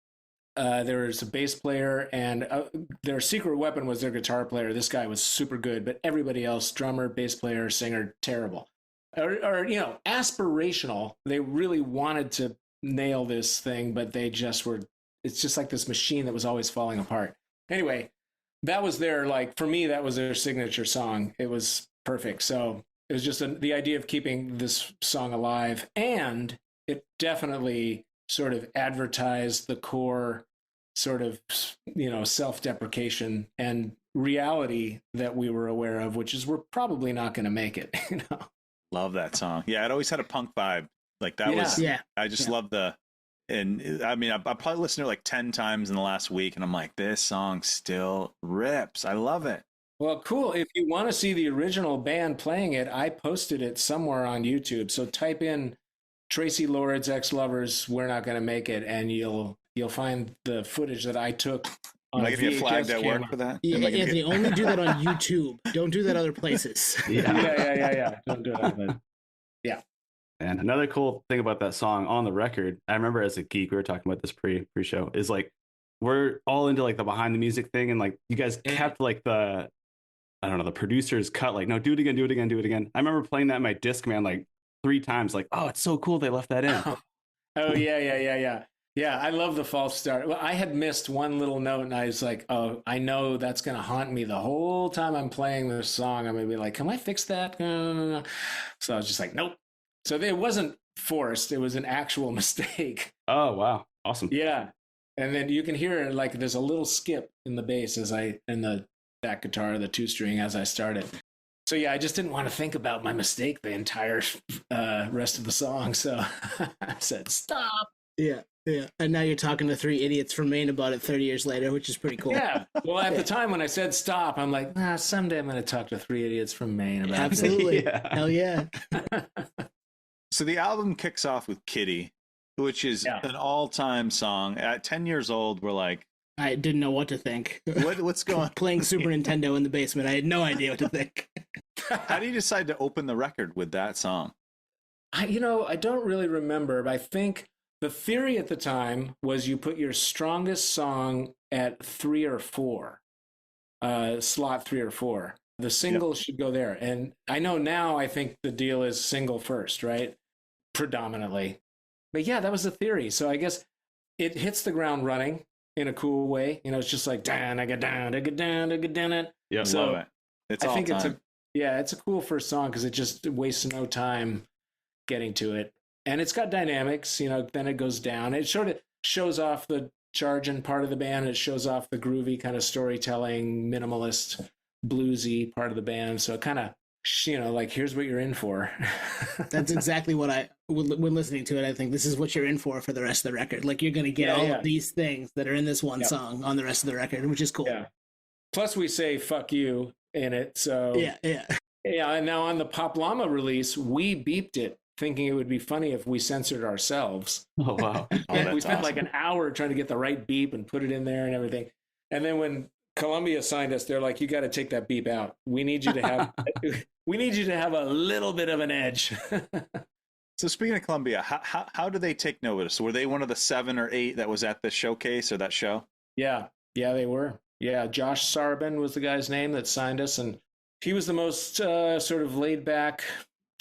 There was a bass player, and their secret weapon was their guitar player. This guy was super good, but everybody else, drummer, bass player, singer, terrible. Or aspirational. They really wanted to nail this thing, but they just were, it's just like this machine that was always falling apart. Anyway, that was for me, that was their signature song. It was perfect. So it was just the idea of keeping this song alive, and it definitely sort of advertised the core sort of, self-deprecation and reality that we were aware of, which is we're probably not going to make it. Love that song. Yeah, it always had a punk vibe. Like that was, I just love and I mean, I probably listened to it like 10 times in the last week, and I'm like, this song still rips. I love it. Well, cool. If you want to see the original band playing it, I posted it somewhere on YouTube. So type in Tracy Lord's Ex-Lovers, We're Not Gonna Make It, and you'll find the footage that I took on Am I going to get flagged at work for that? Yeah, Anthony, only do that on YouTube. Don't do that other places. Yeah. Don't do that. Yeah. And another cool thing about that song on the record, I remember as a geek, we were talking about this pre-show, is like, we're all into like the behind the music thing, and like you guys kept like the producer's cut, like, no, do it again. I remember playing that in my Discman like 3 times, like, oh, it's so cool they left that in. Oh yeah. Yeah, I love the false start. Well, I had missed one little note, and I was like, oh, I know that's going to haunt me the whole time I'm playing this song. I'm going to be like, can I fix that? No. So I was just like, nope. So it wasn't forced. It was an actual mistake. Oh, wow. Awesome. Yeah. And then you can hear like there's a little skip in the bass in the back guitar, the 2-string as I started. So yeah, I just didn't want to think about my mistake the entire rest of the song. So I said, stop. Yeah. And now you're talking to 3 idiots from Maine about it 30 years later, which is pretty cool. Yeah. Well, at the time when I said stop, I'm like, someday I'm going to talk to 3 idiots from Maine about it. Absolutely. Hell yeah. So the album kicks off with Kitty, which is an all-time song. At 10 years old, we're like, I didn't know what to think. What's going on? Playing Super Nintendo in the basement. I had no idea what to think. How do you decide to open the record with that song? I don't really remember, but I think the theory at the time was you put your strongest song at 3 or 4, slot 3 or 4. The single should go there. And I know now, I think the deal is single first, right? Predominantly. But yeah, that was the theory. So I guess it hits the ground running in a cool way. It's just like, down, I get down, I get down, I get down it. Yeah, so love it. It's all time. It's a cool first song because it just wastes no time getting to it. And it's got dynamics, then it goes down. It sort of shows off the charging part of the band. It shows off the groovy kind of storytelling, minimalist, bluesy part of the band. So it kind of, like, here's what you're in for. That's exactly what when listening to it, I think this is what you're in for the rest of the record. Like, you're going to get all of these things that are in this one song on the rest of the record, which is cool. Yeah. Plus we say, fuck you in it. So yeah. Yeah. And now on the Pop Llama release, we beeped it, thinking it would be funny if we censored ourselves. Oh, wow. We spent like an hour trying to get the right beep and put it in there and everything. And then when Columbia signed us, they're like, you got to take that beep out. We need you to have a little bit of an edge. So speaking of Columbia, how did they take notice? Were they one of the 7 or 8 that was at the showcase or that show? Yeah, they were. Yeah, Josh Sarban was the guy's name that signed us, and he was the most sort of laid back,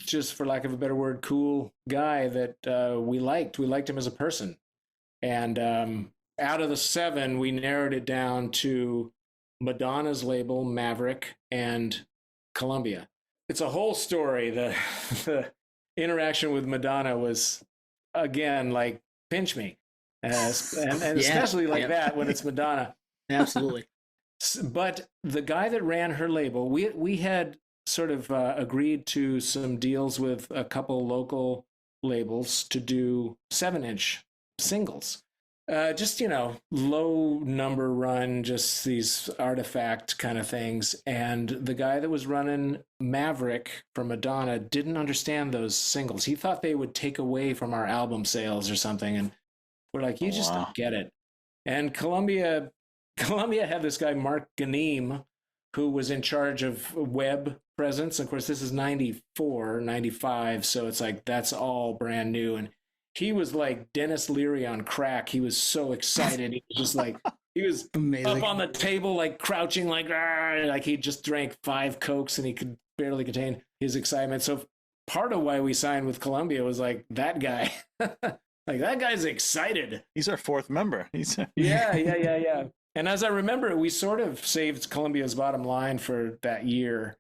just for lack of a better word, cool guy that we liked. We liked him as a person. And out of the 7, we narrowed it down to Madonna's label, Maverick, and Columbia. It's a whole story. The interaction with Madonna was, again, like, pinch me. And especially like that when it's Madonna. Absolutely. But the guy that ran her label, we had sort of agreed to some deals with a couple local labels to do 7-inch singles. Just, low number run, just these artifact kind of things. And the guy that was running Maverick for Madonna didn't understand those singles. He thought they would take away from our album sales or something. And we're like, you just don't get it. And Columbia had this guy, Mark Ganeem, who was in charge of web presence. Of course, this is 94, 95. So it's like, that's all brand new. And he was like Dennis Leary on crack. He was so excited. He was just like, he was amazing. Up on the table, like crouching, like he just drank 5 Cokes and he could barely contain his excitement. So part of why we signed with Columbia was like that guy. Like, that guy's excited. He's our 4th member. Yeah. And as I remember, we sort of saved Columbia's bottom line for that year.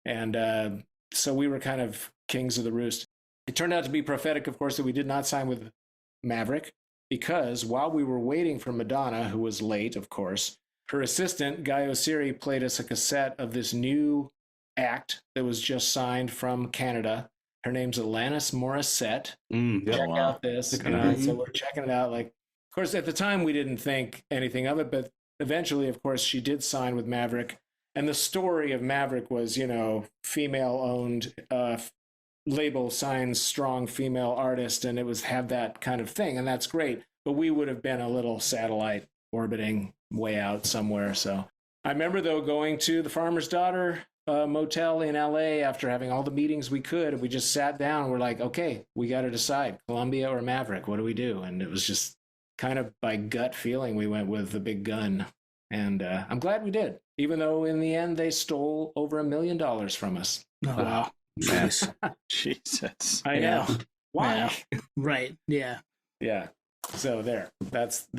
And so we were kind of kings of the roost. It turned out to be prophetic, of course, that we did not sign with Maverick, because while we were waiting for Madonna, who was late, of course, her assistant, Guy Osiri, played us a cassette of this new act that was just signed from Canada. Her name's Alanis Morissette. Check out this. So we're checking it out. Like, of course, at the time, we didn't think anything of it, but eventually, of course, she did sign with Maverick. And the story of Maverick was, female-owned label signs strong female artist, and it was had that kind of thing, and that's great. But we would have been a little satellite orbiting way out somewhere. So I remember, though, going to the Farmer's Daughter motel in LA after having all the meetings we could, and we just sat down and we're like, okay, we got to decide, Columbia or Maverick, what do we do? And it was just kind of by gut feeling we went with the big gun. And I'm glad we did, even though in the end they stole over $1 million from us. Oh, wow. Nice. Jesus. I know. Why? Yeah. Right. Yeah. So there. That's.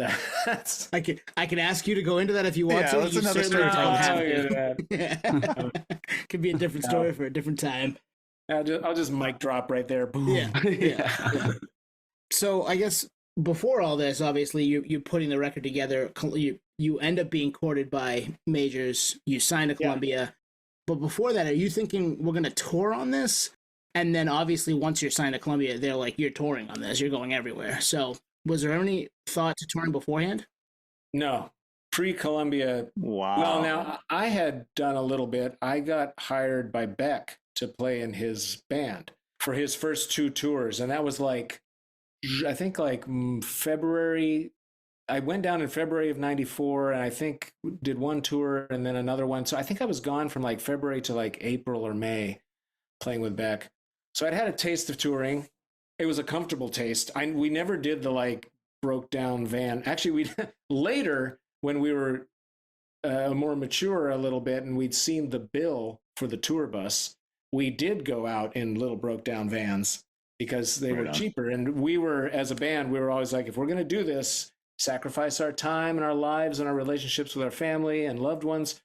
I can ask you to go into that if you want to. That's You another certainly story. don't have to. Yeah. Could be a different story for a different time. I'll just mic drop right there. Boom. Yeah. So I guess before all this, obviously you're putting the record together. You end up being courted by majors. You sign to Columbia. Yeah. But before that, are you thinking we're going to tour on this? And then obviously once you're signed to Columbia, they're like, you're touring on this. You're going everywhere. So was there any thought to touring beforehand? No. Pre-Columbia. Wow. Well, now, I had done a little bit. I got hired by Beck to play in his band for his first 2 tours. And that was like, I think like February. I went down in February of 94 and I think did 1 tour and then another one. So I think I was gone from like February to like April or May playing with Beck. So I'd had a taste of touring. It was a comfortable taste. We never did the like broke down van. Actually, we later when we were more mature a little bit and we'd seen the bill for the tour bus, we did go out in little broke down vans because they were cheaper. And we were, as a band, we were always like, if we're going to do this, sacrifice our time and our lives and our relationships with our family and loved ones,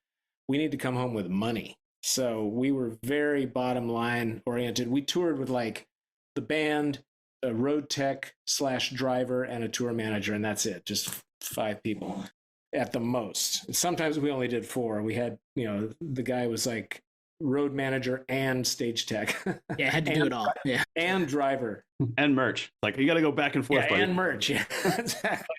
we need to come home with money. So we were very bottom line oriented. We toured with like the band, a road tech / driver, and a tour manager, and that's it. Just 5 people at the most. Sometimes we only did 4. We had, the guy was like road manager and stage tech. Yeah, had to do it all. Yeah. And driver. And merch. Like, you got to go back and forth. Yeah, and merch. Yeah, exactly.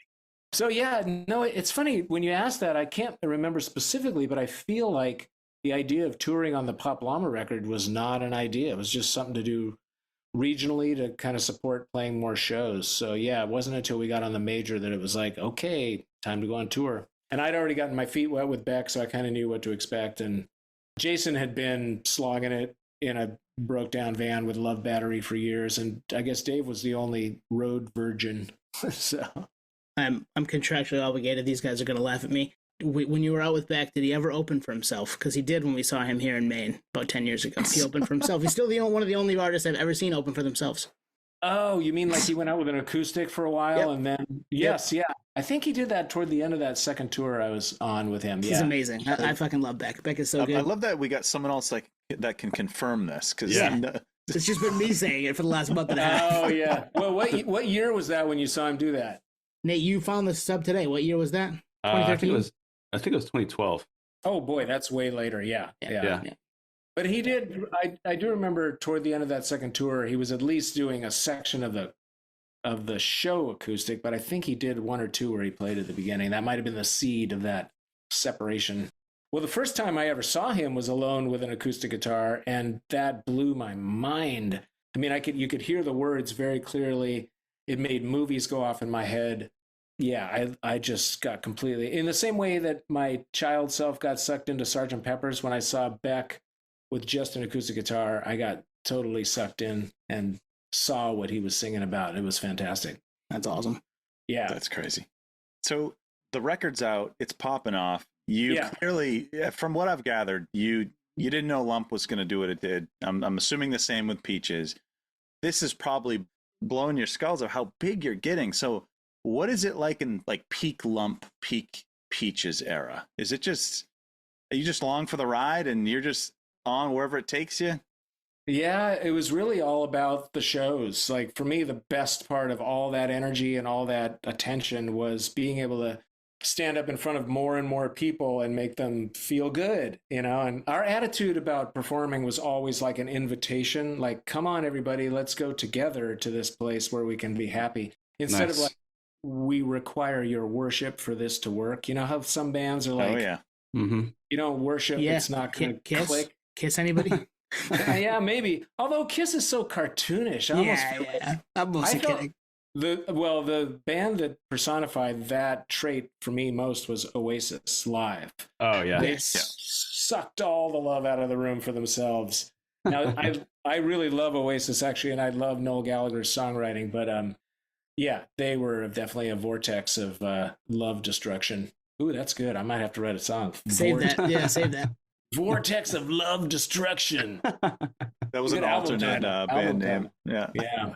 So yeah, no, it's funny when you ask that. I can't remember specifically, but I feel like the idea of touring on the Pop Llama record was not an idea. It was just something to do regionally to kind of support playing more shows. So yeah, it wasn't until we got on the major that it was like, okay, time to go on tour. And I'd already gotten my feet wet with Beck, so I kind of knew what to expect. And Jason had been slogging it in a broke down van with Love Battery for years, and I guess Dave was the only road virgin. So I'm contractually obligated. These guys are going to laugh at me. When you were out with Beck, did he ever open for himself? Because he did when we saw him here in Maine about 10 years ago. He opened for himself. He's still one of the only artists I've ever seen open for themselves. Oh, you mean like he went out with an acoustic for a while? Yep. And then, yes, yeah. I think he did that toward the end of that second tour I was on with him. He's amazing. I fucking love Beck. Beck is so good. I love that we got someone else that can confirm this. Cause It's just been me saying it for the last month and a half. Oh, yeah. Well, what year was that when you saw him do that? Nate, you found the sub today. What year was that? 2013? I think it was 2012. Oh, boy, that's way later. Yeah. But he did, I do remember toward the end of that second tour, he was at least doing a section of the show acoustic, but I think he did one or two where he played at the beginning. That might have been the seed of that separation. Well, the first time I ever saw him was alone with an acoustic guitar, and that blew my mind. I mean, you could hear the words very clearly. It made movies go off in my head. Yeah, I just got completely, in the same way that my child self got sucked into Sgt. Pepper's when I saw Beck with just an acoustic guitar. I got totally sucked in and saw what he was singing about. It was fantastic. That's awesome. Yeah. That's crazy. So the record's out, it's popping off. You clearly, from what I've gathered, you didn't know Lump was going to do what it did. I'm assuming the same with Peaches. This is probably blowing your skulls of how big you're getting. So what is it like in like peak Lump, peak Peaches era? Is it just, are you just along for the ride and you're just on wherever it takes you? Yeah, it was really all about the shows. Like for me, the best part of all that energy and all that attention was being able to stand up in front of more and more people and make them feel good, you know? And our attitude about performing was always like an invitation, like, come on, everybody, let's go together to this place where we can be happy. Instead of like, we require your worship for this to work. You know how some bands are like, you don't worship, it's not going to click. Kiss anybody? Yeah, maybe. Although Kiss is so cartoonish. I'm mostly kidding. The band that personified that trait for me most was Oasis live. Oh, yeah. They sucked all the love out of the room for themselves. Now, I really love Oasis, actually, and I love Noel Gallagher's songwriting, but they were definitely a vortex of love destruction. Ooh, that's good. I might have to write a song. Save that. Vortex of Love Destruction. That was an alternate band name. Yeah.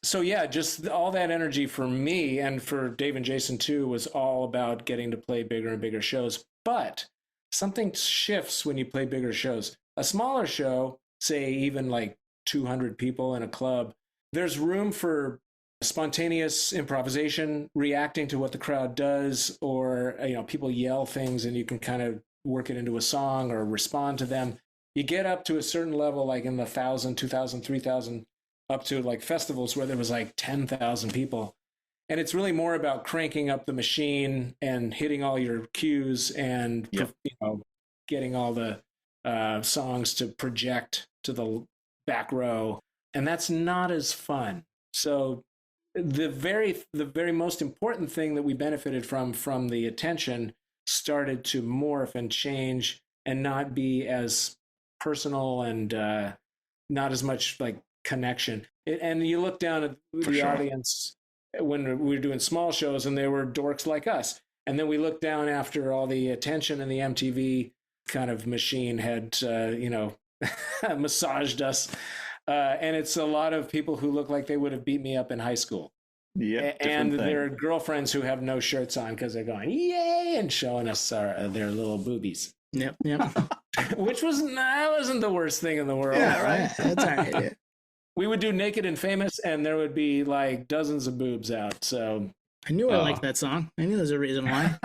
So just all that energy for me and for Dave and Jason too was all about getting to play bigger and bigger shows. But something shifts when you play bigger shows. A smaller show, say even like 200 people in a club, there's room for spontaneous improvisation, reacting to what the crowd does, or people yell things and you can kind of work it into a song or respond to them. You get up to a certain level, like in the 1,000, 2,000, 3,000, up to like festivals where there was like 10,000 people. And it's really more about cranking up the machine and hitting all your cues and getting all the songs to project to the back row. And that's not as fun. So the very most important thing that we benefited from the attention started to morph and change and not be as personal and not as much like connection. And you look down at the audience when we were doing small shows and they were dorks like us. And then we looked down after all the attention and the MTV kind of machine had, massaged us. And it's a lot of people who look like they would have beat me up in high school. Yeah, and their girlfriends who have no shirts on because they're going, yay, and showing us their little boobies. Yep. Which wasn't the worst thing in the world. Yeah, right. That's all right. Yeah. We would do Naked and Famous, and there would be like dozens of boobs out. So I knew I liked that song. I knew there's a reason why.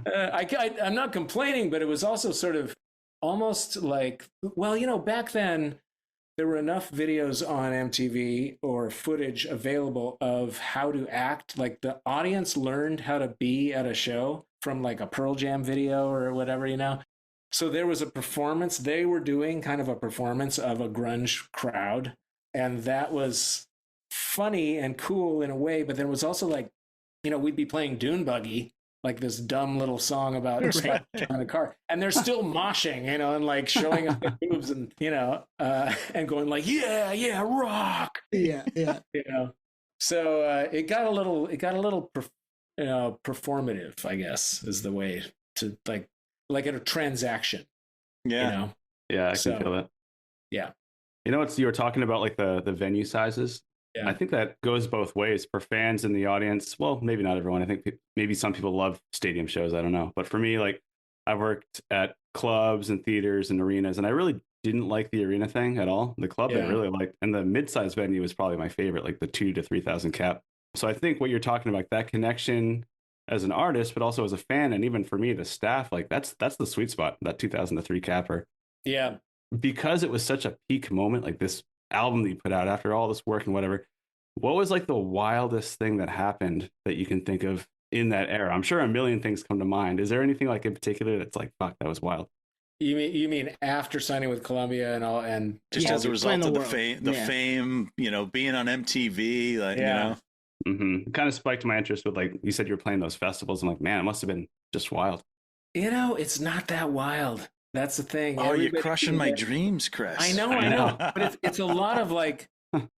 I'm not complaining, but it was also sort of almost like, back then, there were enough videos on MTV or footage available of how to act. Like the audience learned how to be at a show from like a Pearl Jam video or whatever, So there was a performance. They were doing kind of a performance of a grunge crowd. And that was funny and cool in a way. But then it was also like, we'd be playing Dune Buggy like this dumb little song about driving a car, and they're still moshing, and like showing up their moves, and and going like, yeah, rock, yeah. So it got a little performative, I guess, is the way to like at a transaction. Yeah. Yeah, I can feel that. Yeah. What you were talking about, like the venue sizes. Yeah. I think that goes both ways for fans in the audience. Well, maybe not everyone. I think maybe some people love stadium shows. I don't know. But for me, like I worked at clubs and theaters and arenas, and I really didn't like the arena thing at all. The club I really liked, and the mid-sized venue was probably my favorite, like the 2,000 to 3,000 cap. So I think what you're talking about, that connection as an artist, but also as a fan, and even for me, the staff, like that's the sweet spot, that 2,000 to 3 capper. Yeah. Because it was such a peak moment, like this album that you put out after all this work and whatever. What was like the wildest thing that happened that you can think of in that era? I'm sure a million things come to mind. Is there anything like in particular that's like, fuck, that was wild? You mean after signing with Columbia and all, and just as a result of the fame, being on MTV, like, It kind of spiked my interest with, like, you said you were playing those festivals. I'm like, man, it must have been just wild. It's not that wild. That's the thing. Oh, you're crushing my dreams, Chris. I know. But it's a lot of like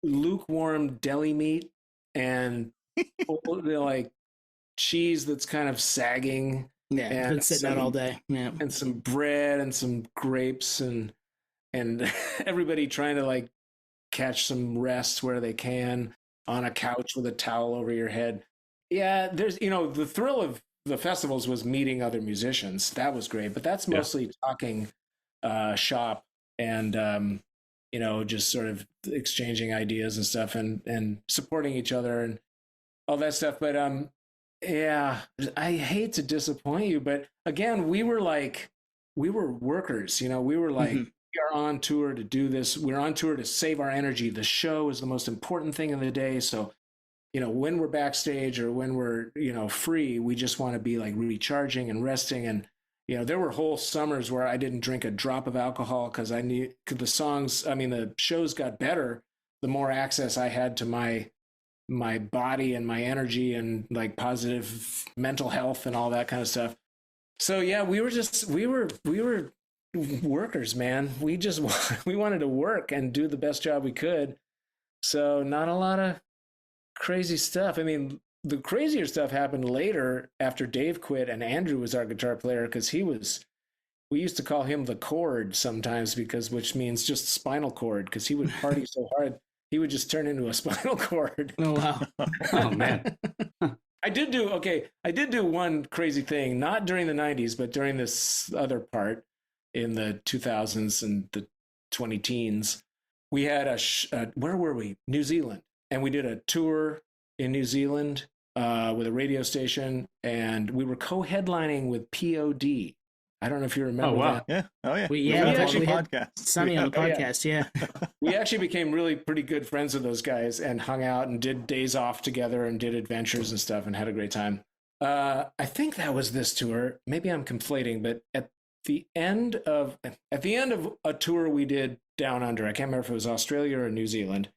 lukewarm deli meat and like cheese that's kind of sagging. Yeah, it's been sitting out all day. Yeah, and some bread and some grapes and everybody trying to like catch some rest where they can on a couch with a towel over your head. Yeah, there's the thrill of the festivals was meeting other musicians. That was great, but that's mostly talking shop and just sort of exchanging ideas and stuff and supporting each other and all that stuff. But I hate to disappoint you, but again, we were workers, we were like, we are on tour to do this. We're on tour to save our energy. The show is the most important thing of the day. So when we're backstage or when we're, free, we just want to be like recharging and resting. And, there were whole summers where I didn't drink a drop of alcohol because I knew the shows got better the more access I had to my body and my energy and like positive mental health and all that kind of stuff. So yeah, we were workers, man. We wanted to work and do the best job we could. So not a lot of crazy stuff. I mean, the crazier stuff happened later after Dave quit and Andrew was our guitar player, because we used to call him the cord sometimes, which means just spinal cord, because he would party so hard he would just turn into a spinal cord. Oh wow. Oh man. I did do one crazy thing, not during the 90s, but during this other part in the 2000s and the 20 teens. We had where were we? New Zealand. And we did a tour in New Zealand with a radio station, and we were co-headlining with POD. I don't know if you remember that. Yeah. Oh, yeah. We actually podcast. Sunny on the podcast, yeah. We actually became really pretty good friends with those guys and hung out and did days off together and did adventures and stuff and had a great time. I think that was this tour. Maybe I'm conflating, but at the end of a tour we did down under, I can't remember if it was Australia or New Zealand,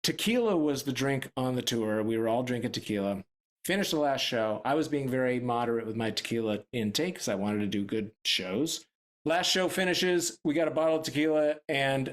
tequila was the drink on the tour. We were all drinking tequila. Finished the last show. I was being very moderate with my tequila intake because I wanted to do good shows. Last show finishes. We got a bottle of tequila, and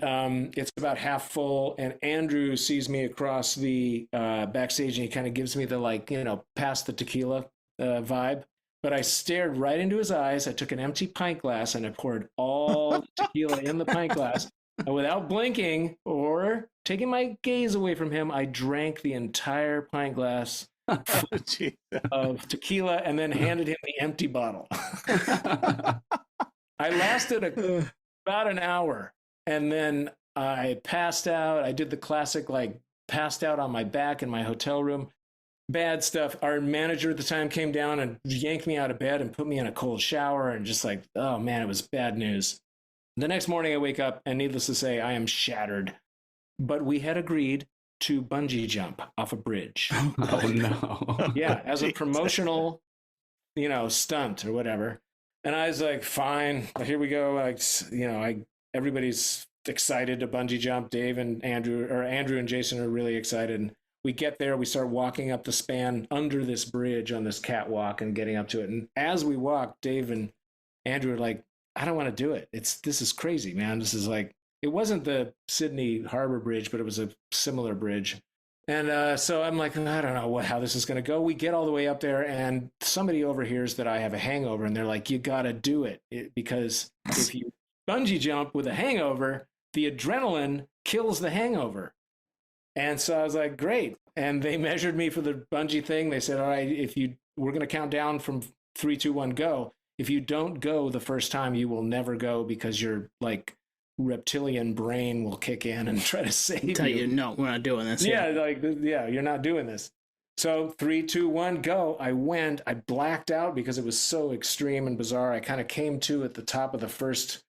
it's about half full. And Andrew sees me across the backstage, and he kind of gives me the pass the tequila vibe. But I stared right into his eyes. I took an empty pint glass, and I poured all the tequila in the pint glass. And without blinking or taking my gaze away from him, I drank the entire pint glass of tequila and then handed him the empty bottle. I lasted about an hour, and then I passed out. I did the classic, passed out on my back in my hotel room. Bad stuff. Our manager at the time came down and yanked me out of bed and put me in a cold shower, and just oh man, it was bad news. The next morning I wake up, and needless to say, I am shattered. But we had agreed to bungee jump off a bridge. Oh no. Yeah, as a promotional, stunt or whatever. And I was like, fine, here we go. Everybody's excited to bungee jump. Dave and Andrew and Jason are really excited. And we get there, we start walking up the span under this bridge on this catwalk and getting up to it. And as we walk, Dave and Andrew are like, I don't want to do it. This is crazy, man. This is like, it wasn't the Sydney Harbor Bridge, but it was a similar bridge. And so I'm like, I don't know how this is going to go. We get all the way up there, and somebody overhears that I have a hangover, and they're like, you got to do it, because if you bungee jump with a hangover, the adrenaline kills the hangover. And so I was like, great. And they measured me for the bungee thing. They said, all right, we're going to count down from 3, 2, 1, go. If you don't go the first time, you will never go, because your like reptilian brain will kick in and try to save Tell you, no, we're not doing this. Yeah, you're not doing this. So 3, 2, 1, go. I went. I blacked out because it was so extreme and bizarre. I kind of came to at the top of the first,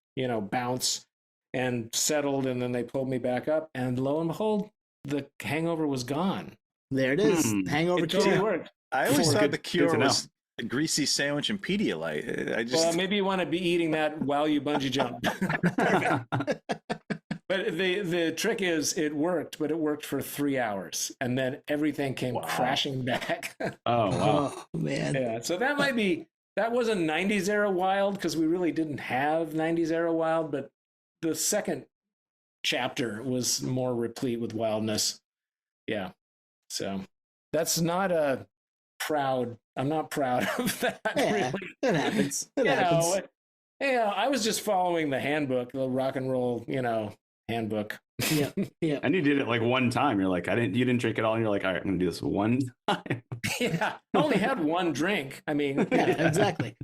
bounce and settled, and then they pulled me back up. And lo and behold, the hangover was gone. There it is. Hangover It totally cure. worked. I always thought the cure know. was a greasy sandwich and Pedialyte. Well, maybe you want to be eating that while you bungee jump. But the trick is, it worked, but it worked for 3 hours, and then everything came crashing back. Oh, wow. Oh, man. Yeah, so that wasn't 90s era wild, because we really didn't have 90s era wild, but the second chapter was more replete with wildness. Yeah, so that's not I'm not proud of that. Yeah, really. it happens. It happens. I was just following the handbook, the rock and roll, handbook. Yeah, yeah. And you did it like one time. You're like, you didn't drink it all. And you're like, all right, I'm going to do this one time. Yeah, I only had one drink. I mean, Yeah, exactly.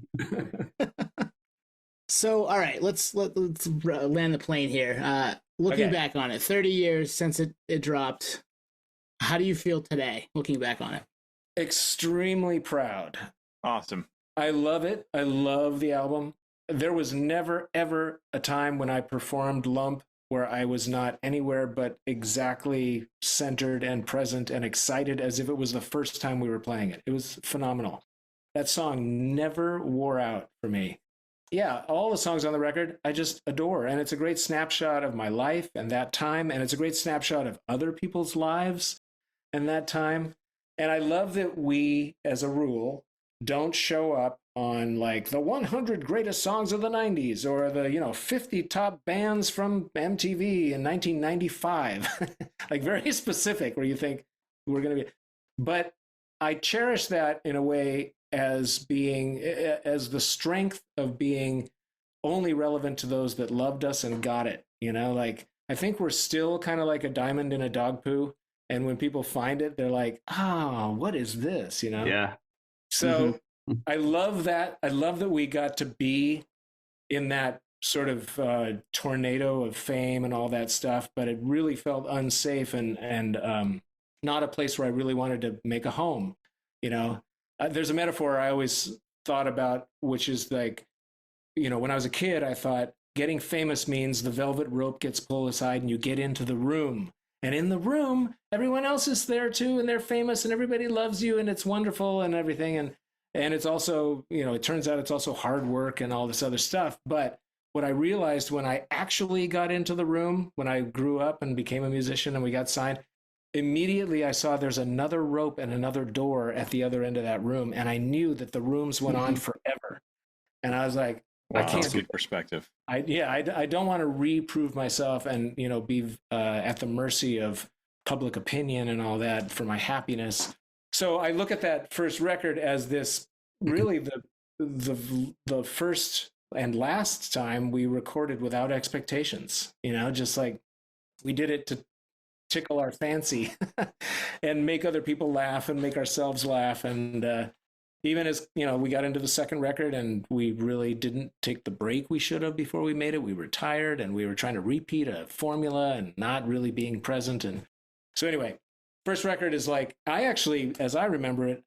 So, all right, let's land the plane here. Looking back on it, 30 years since it dropped, how do you feel today, looking back on it? Extremely proud. awesome. I love it. I love the album. There was never, ever a time when I performed Lump where I was not anywhere but exactly centered and present and excited as if it was the first time we were playing it. It was phenomenal. That song never wore out for me. Yeah, all the songs on the record I just adore, and it's a great snapshot of my life and that time, and it's a great snapshot of other people's lives and that time. And I love that we, as a rule, don't show up on like the 100 greatest songs of the 90s or the 50 top bands from MTV in 1995. Like very specific, where you think we're going to be. But I cherish that in a way as the strength of being only relevant to those that loved us and got it. Like I think we're still kind of like a diamond in a dog poo, and when people find it, they're like, what is this? Yeah. So I love that. I love that we got to be in that sort of tornado of fame and all that stuff, but it really felt unsafe and not a place where I really wanted to make a home. There's a metaphor I always thought about, which is like, when I was a kid, I thought getting famous means the velvet rope gets pulled aside and you get into the room. And in the room, everyone else is there too, and they're famous, and everybody loves you, and it's wonderful and everything. And it's also, it turns out it's also hard work and all this other stuff. But what I realized when I actually got into the room, when I grew up and became a musician and we got signed, immediately I saw there's another rope and another door at the other end of that room. And I knew that the rooms went on forever. And I was like, Wow, I can't that's a good perspective. I don't want to reprove myself and, be at the mercy of public opinion and all that for my happiness. So I look at that first record as this really the first and last time we recorded without expectations, just like we did it to tickle our fancy and make other people laugh and make ourselves laugh. And even as, we got into the second record and we really didn't take the break we should have before we made it. We were tired and we were trying to repeat a formula and not really being present. And so anyway, first record is like, I actually, as I remember it,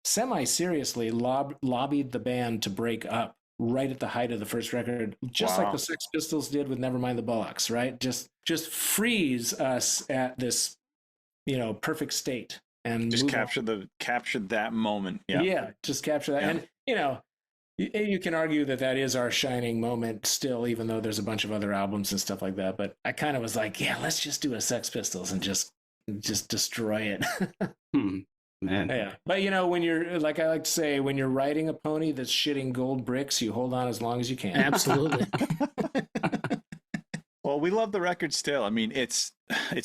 semi-seriously lobbied the band to break up right at the height of the first record, just like the Sex Pistols did with Nevermind the Bollocks, right? Just freeze us at this, perfect state. And just captured that moment. Yeah, just capture that. Yeah. And you can argue that is our shining moment still, even though there's a bunch of other albums and stuff like that. But I kind of was like, let's just do a Sex Pistols and just just destroy it. Man. Yeah. But you know, when you're, like I like to say, when you're riding a pony that's shitting gold bricks, you hold on as long as you can. Absolutely. Well, we love the record still. I mean, it's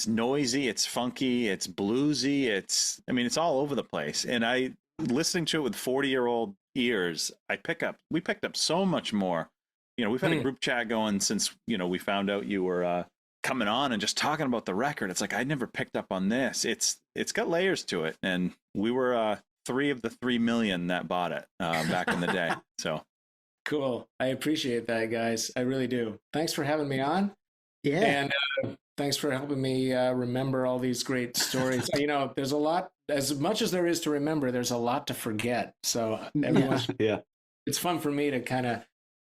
noisy, it's funky, it's bluesy, it's all over the place. And listening to it with 40-year-old ears, we picked up so much more. You know, we've had a group chat going since, we found out you were coming on and just talking about the record. It's like, I never picked up on this. It's got layers to it. And we were 3 of the 3 million that bought it back in the day. So cool. I appreciate that, guys. I really do. Thanks for having me on. Yeah. And thanks for helping me remember all these great stories. There's a lot, as much as there is to remember, there's a lot to forget. So it's fun for me to kind of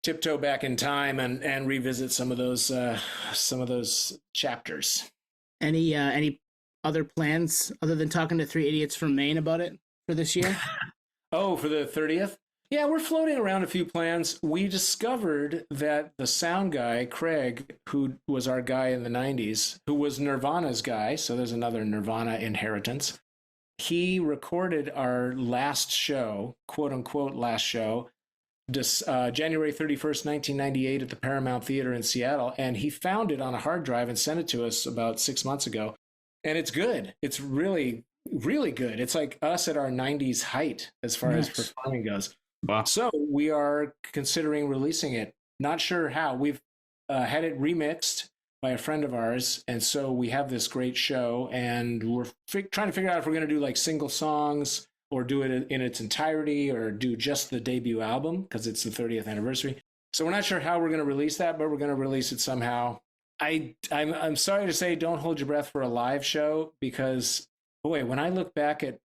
tiptoe back in time and revisit some of those chapters. Any other plans other than talking to 3 idiots from Maine about it for this year? Oh, for the 30th? Yeah, we're floating around a few plans. We discovered that the sound guy, Craig, who was our guy in the 90s, who was Nirvana's guy, so there's another Nirvana inheritance, he recorded our last show, quote-unquote last show, January 31st, 1998 at the Paramount Theater in Seattle, and he found it on a hard drive and sent it to us about 6 months ago. And it's good. It's really, really good. It's like us at our 90s height as far as performing goes. Wow. So we are considering releasing it. Not sure how. We've had it remixed by a friend of ours, and so we have this great show, and we're trying to figure out if we're going to do like single songs or do it in its entirety or do just the debut album because it's the 30th anniversary. So we're not sure how we're going to release that, but we're going to release it somehow. I'm sorry to say, don't hold your breath for a live show because, boy, when I look back at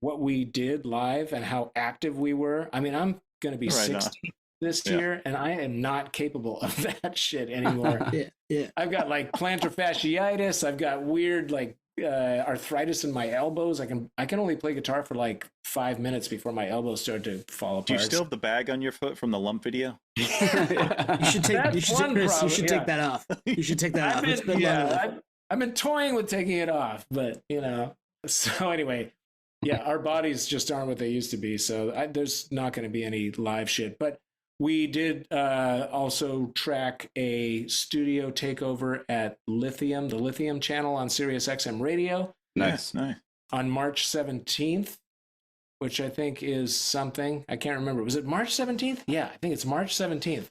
what we did live and how active we were, I'm going to be 60 this year, and I am not capable of that shit anymore. Yeah. I've got like plantar fasciitis. I've got weird like arthritis in my elbows. I can only play guitar for like 5 minutes before my elbows start to fall apart. Do you still have the bag on your foot from the lump video? You should take that off. You should take that off. I've been toying with taking it off, but so anyway, yeah, our bodies just aren't what they used to be. So there's not going to be any live shit, but we did also track a studio takeover at Lithium, the Lithium channel on Sirius XM Radio. Nice. On March 17th, which I think is something. I can't remember. Was it March 17th? Yeah, I think it's March 17th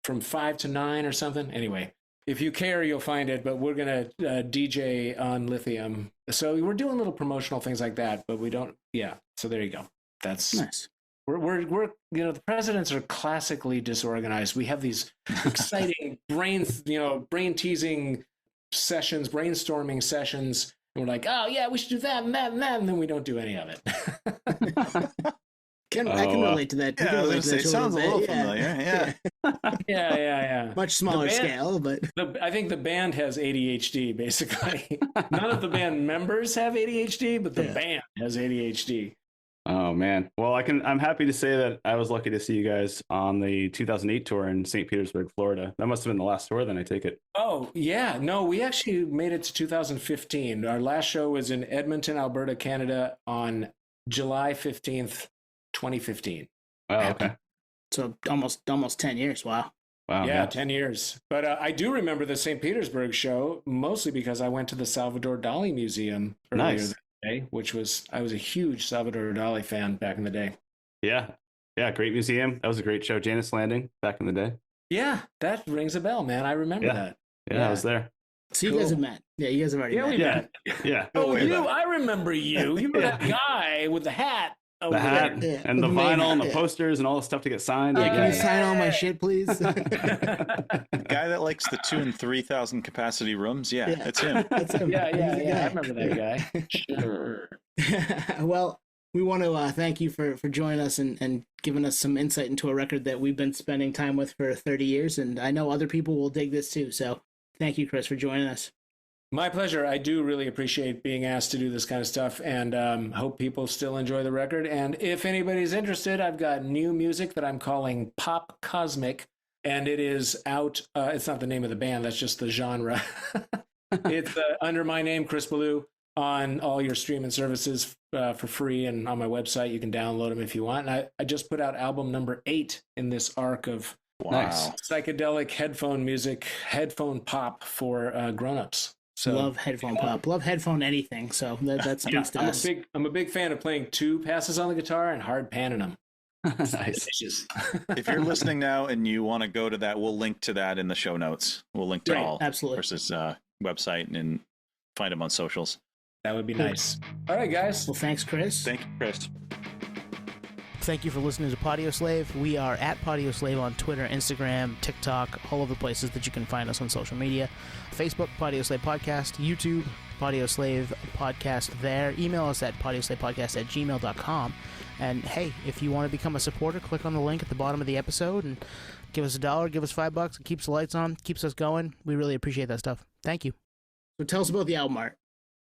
from 5 to 9 or something. Anyway, if you care, you'll find it, but we're going to DJ on Lithium. So we're doing little promotional things like that, but we don't. Yeah. So there you go. That's nice. We're the presidents are classically disorganized. We have these exciting brain-teasing sessions, brainstorming sessions, and we're like, oh yeah, we should do that and that and that, and then we don't do any of it. I can relate to that. Yeah, it sounds a little familiar. Yeah. Much smaller scale, but I think the band has ADHD. Basically, none of the band members have ADHD, but the band has ADHD. Oh man. Well, I'm happy to say that I was lucky to see you guys on the 2008 tour in St. Petersburg, Florida. That must have been the last tour then, I take it. Oh, yeah. No, we actually made it to 2015. Our last show was in Edmonton, Alberta, Canada on July 15th, 2015. Oh, okay. So almost 10 years. Wow. Wow. Yeah, man. 10 years. But I do remember the St. Petersburg show, mostly because I went to the Salvador Dali Museum earlier that day, I was a huge Salvador Dali fan back in the day. Yeah, great museum. That was a great show. Janus Landing back in the day. Yeah, that rings a bell, man. I remember that. Yeah, I was there. So you guys have met. Yeah, you guys have already met. We met. Yeah. Oh, I remember you. You were that guy with the hat. The hat and the vinyl and the posters and all the stuff to get signed. Can you sign all my shit, please? The guy that likes the 2,000 and 3,000 capacity rooms. Yeah, that's him. That's him. Yeah. I remember that guy. Sure. Well, we want to thank you for joining us and giving us some insight into a record that we've been spending time with for 30 years. And I know other people will dig this too. So thank you, Chris, for joining us. My pleasure. I do really appreciate being asked to do this kind of stuff and hope people still enjoy the record. And if anybody's interested, I've got new music that I'm calling Pop Cosmic, and it is out. It's not the name of the band. That's just the genre. It's under my name, Chris Ballew. on all your streaming services for free, and on my website you can download them if you want. And I just put out album number 8 in this arc of Nice. psychedelic headphone music, headphone pop for grown-ups. So Love headphone pop. Love headphone anything. So that speaks to us. I'm a big fan of playing 2 passes on the guitar and hard panning them. Nice. Delicious. If you're listening now and you want to go to that, we'll link to that in the show notes. We'll link to Right, all absolutely. Chris's website and find him on socials. That would be nice. All right, guys. Well, thanks, Chris. Thank you, Chris. Thank you for listening to Podioslave. We are at Podioslave on Twitter, Instagram, TikTok, all of the places that you can find us on social media. Facebook, Podioslave Podcast. YouTube, Podioslave Podcast there. Email us at podioslavepodcast@gmail.com. And hey, if you want to become a supporter, click on the link at the bottom of the episode and give us $1, give us $5. It keeps the lights on, keeps us going. We really appreciate that stuff. Thank you. So tell us about the album art.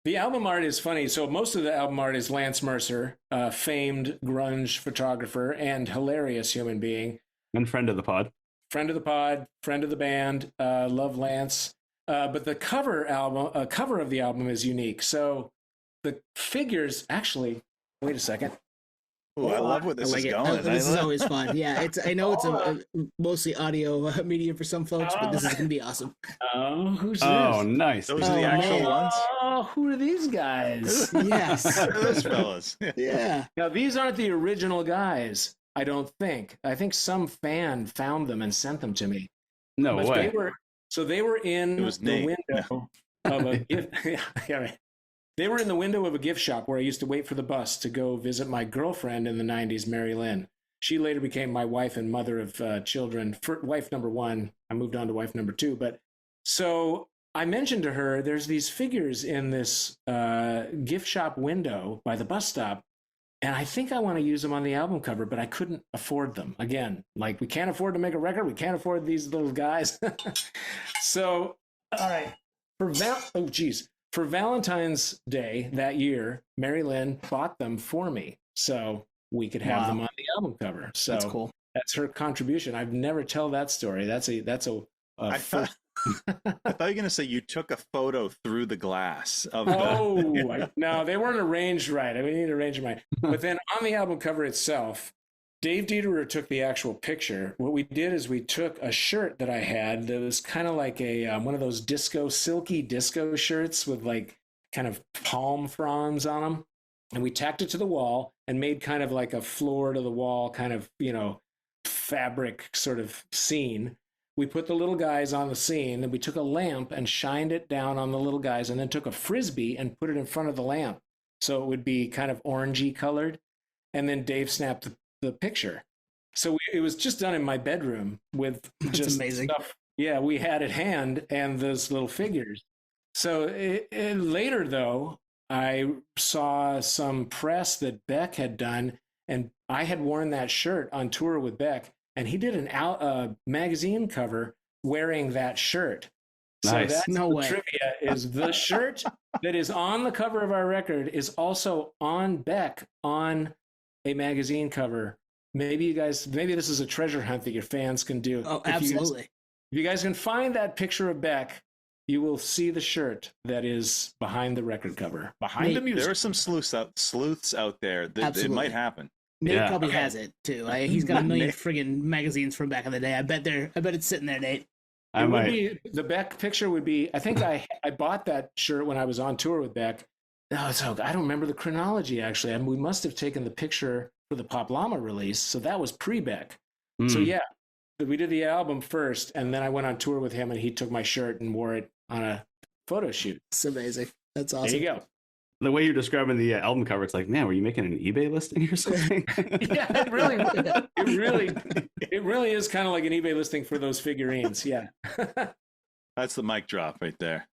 The album art is funny. So most of the album art is Lance Mercer, famed grunge photographer and hilarious human being. And friend of the pod. Friend of the pod, friend of the band. Love Lance. But the cover of the album is unique. So the figures actually. Wait a second. Ooh, I love where this I like is it. going. This is always fun. Yeah, I know it's a mostly audio medium for some folks, but this is going to be awesome. Oh, who's Oh, this? nice. Those are the Oh, actual man. ones. Oh, who are these guys? Yes. Those fellas. Yeah. Now, these aren't the original guys, I don't think. I think some fan found them and sent them to me. No But way. they were in It was the Nate. window of a gift. Yeah, right. They were in the window of a gift shop where I used to wait for the bus to go visit my girlfriend in the 90s, Mary Lynn. She later became my wife and mother of children. Wife number 1. I moved on to wife number 2. But so I mentioned to her, there's these figures in this gift shop window by the bus stop. And I think I want to use them on the album cover, but I couldn't afford them. Again, like we can't afford to make a record. We can't afford these little guys. So, all right. For Valentine's Day that year, Mary Lynn bought them for me so we could have them on the album cover. So That's cool. That's her contribution. I've never tell that story. I thought you were going to say you took a photo through the glass of No, they weren't arranged right. I mean, you need to arrange them right. But then on the album cover itself, Dave Dieterer took the actual picture. What we did is we took a shirt that I had that was kind of like a one of those silky disco shirts with like kind of palm fronds on them, and we tacked it to the wall and made kind of like a floor to the wall kind of, fabric sort of scene. We put the little guys on the scene, and we took a lamp and shined it down on the little guys, and then took a Frisbee and put it in front of the lamp so it would be kind of orangey colored. And then Dave snapped the picture. So it was just done in my bedroom with just amazing stuff. Yeah, we had at hand and those little figures. So later, though, I saw some press that Beck had done, and I had worn that shirt on tour with Beck, and he did a magazine cover wearing that shirt. Nice. So that's No the way. trivia is the shirt that is on the cover of our record is also on Beck on a magazine cover. Maybe this is a treasure hunt that your fans can do. Oh, If absolutely. you guys can find that picture of Beck, you will see the shirt that is behind the record cover, behind the music. There are some sleuths out there that it Absolutely. might happen. Nate Yeah. probably has it too. He's got a million Nate. friggin' magazines from back in the day. I bet it's sitting there, Nate. I might. The Beck picture would be, I think I bought that shirt when I was on tour with Beck. I don't remember the chronology, actually. We must have taken the picture for the Pop Llama release, so that was pre-Beck. So yeah, we did the album first, and then I went on tour with him, and he took my shirt and wore it on a photo shoot. It's amazing. That's awesome. There you go. The way you're describing the album cover, it's like, man, were you making an eBay listing or something? Yeah, it really is kind of like an eBay listing for those figurines. Yeah. That's the mic drop right there.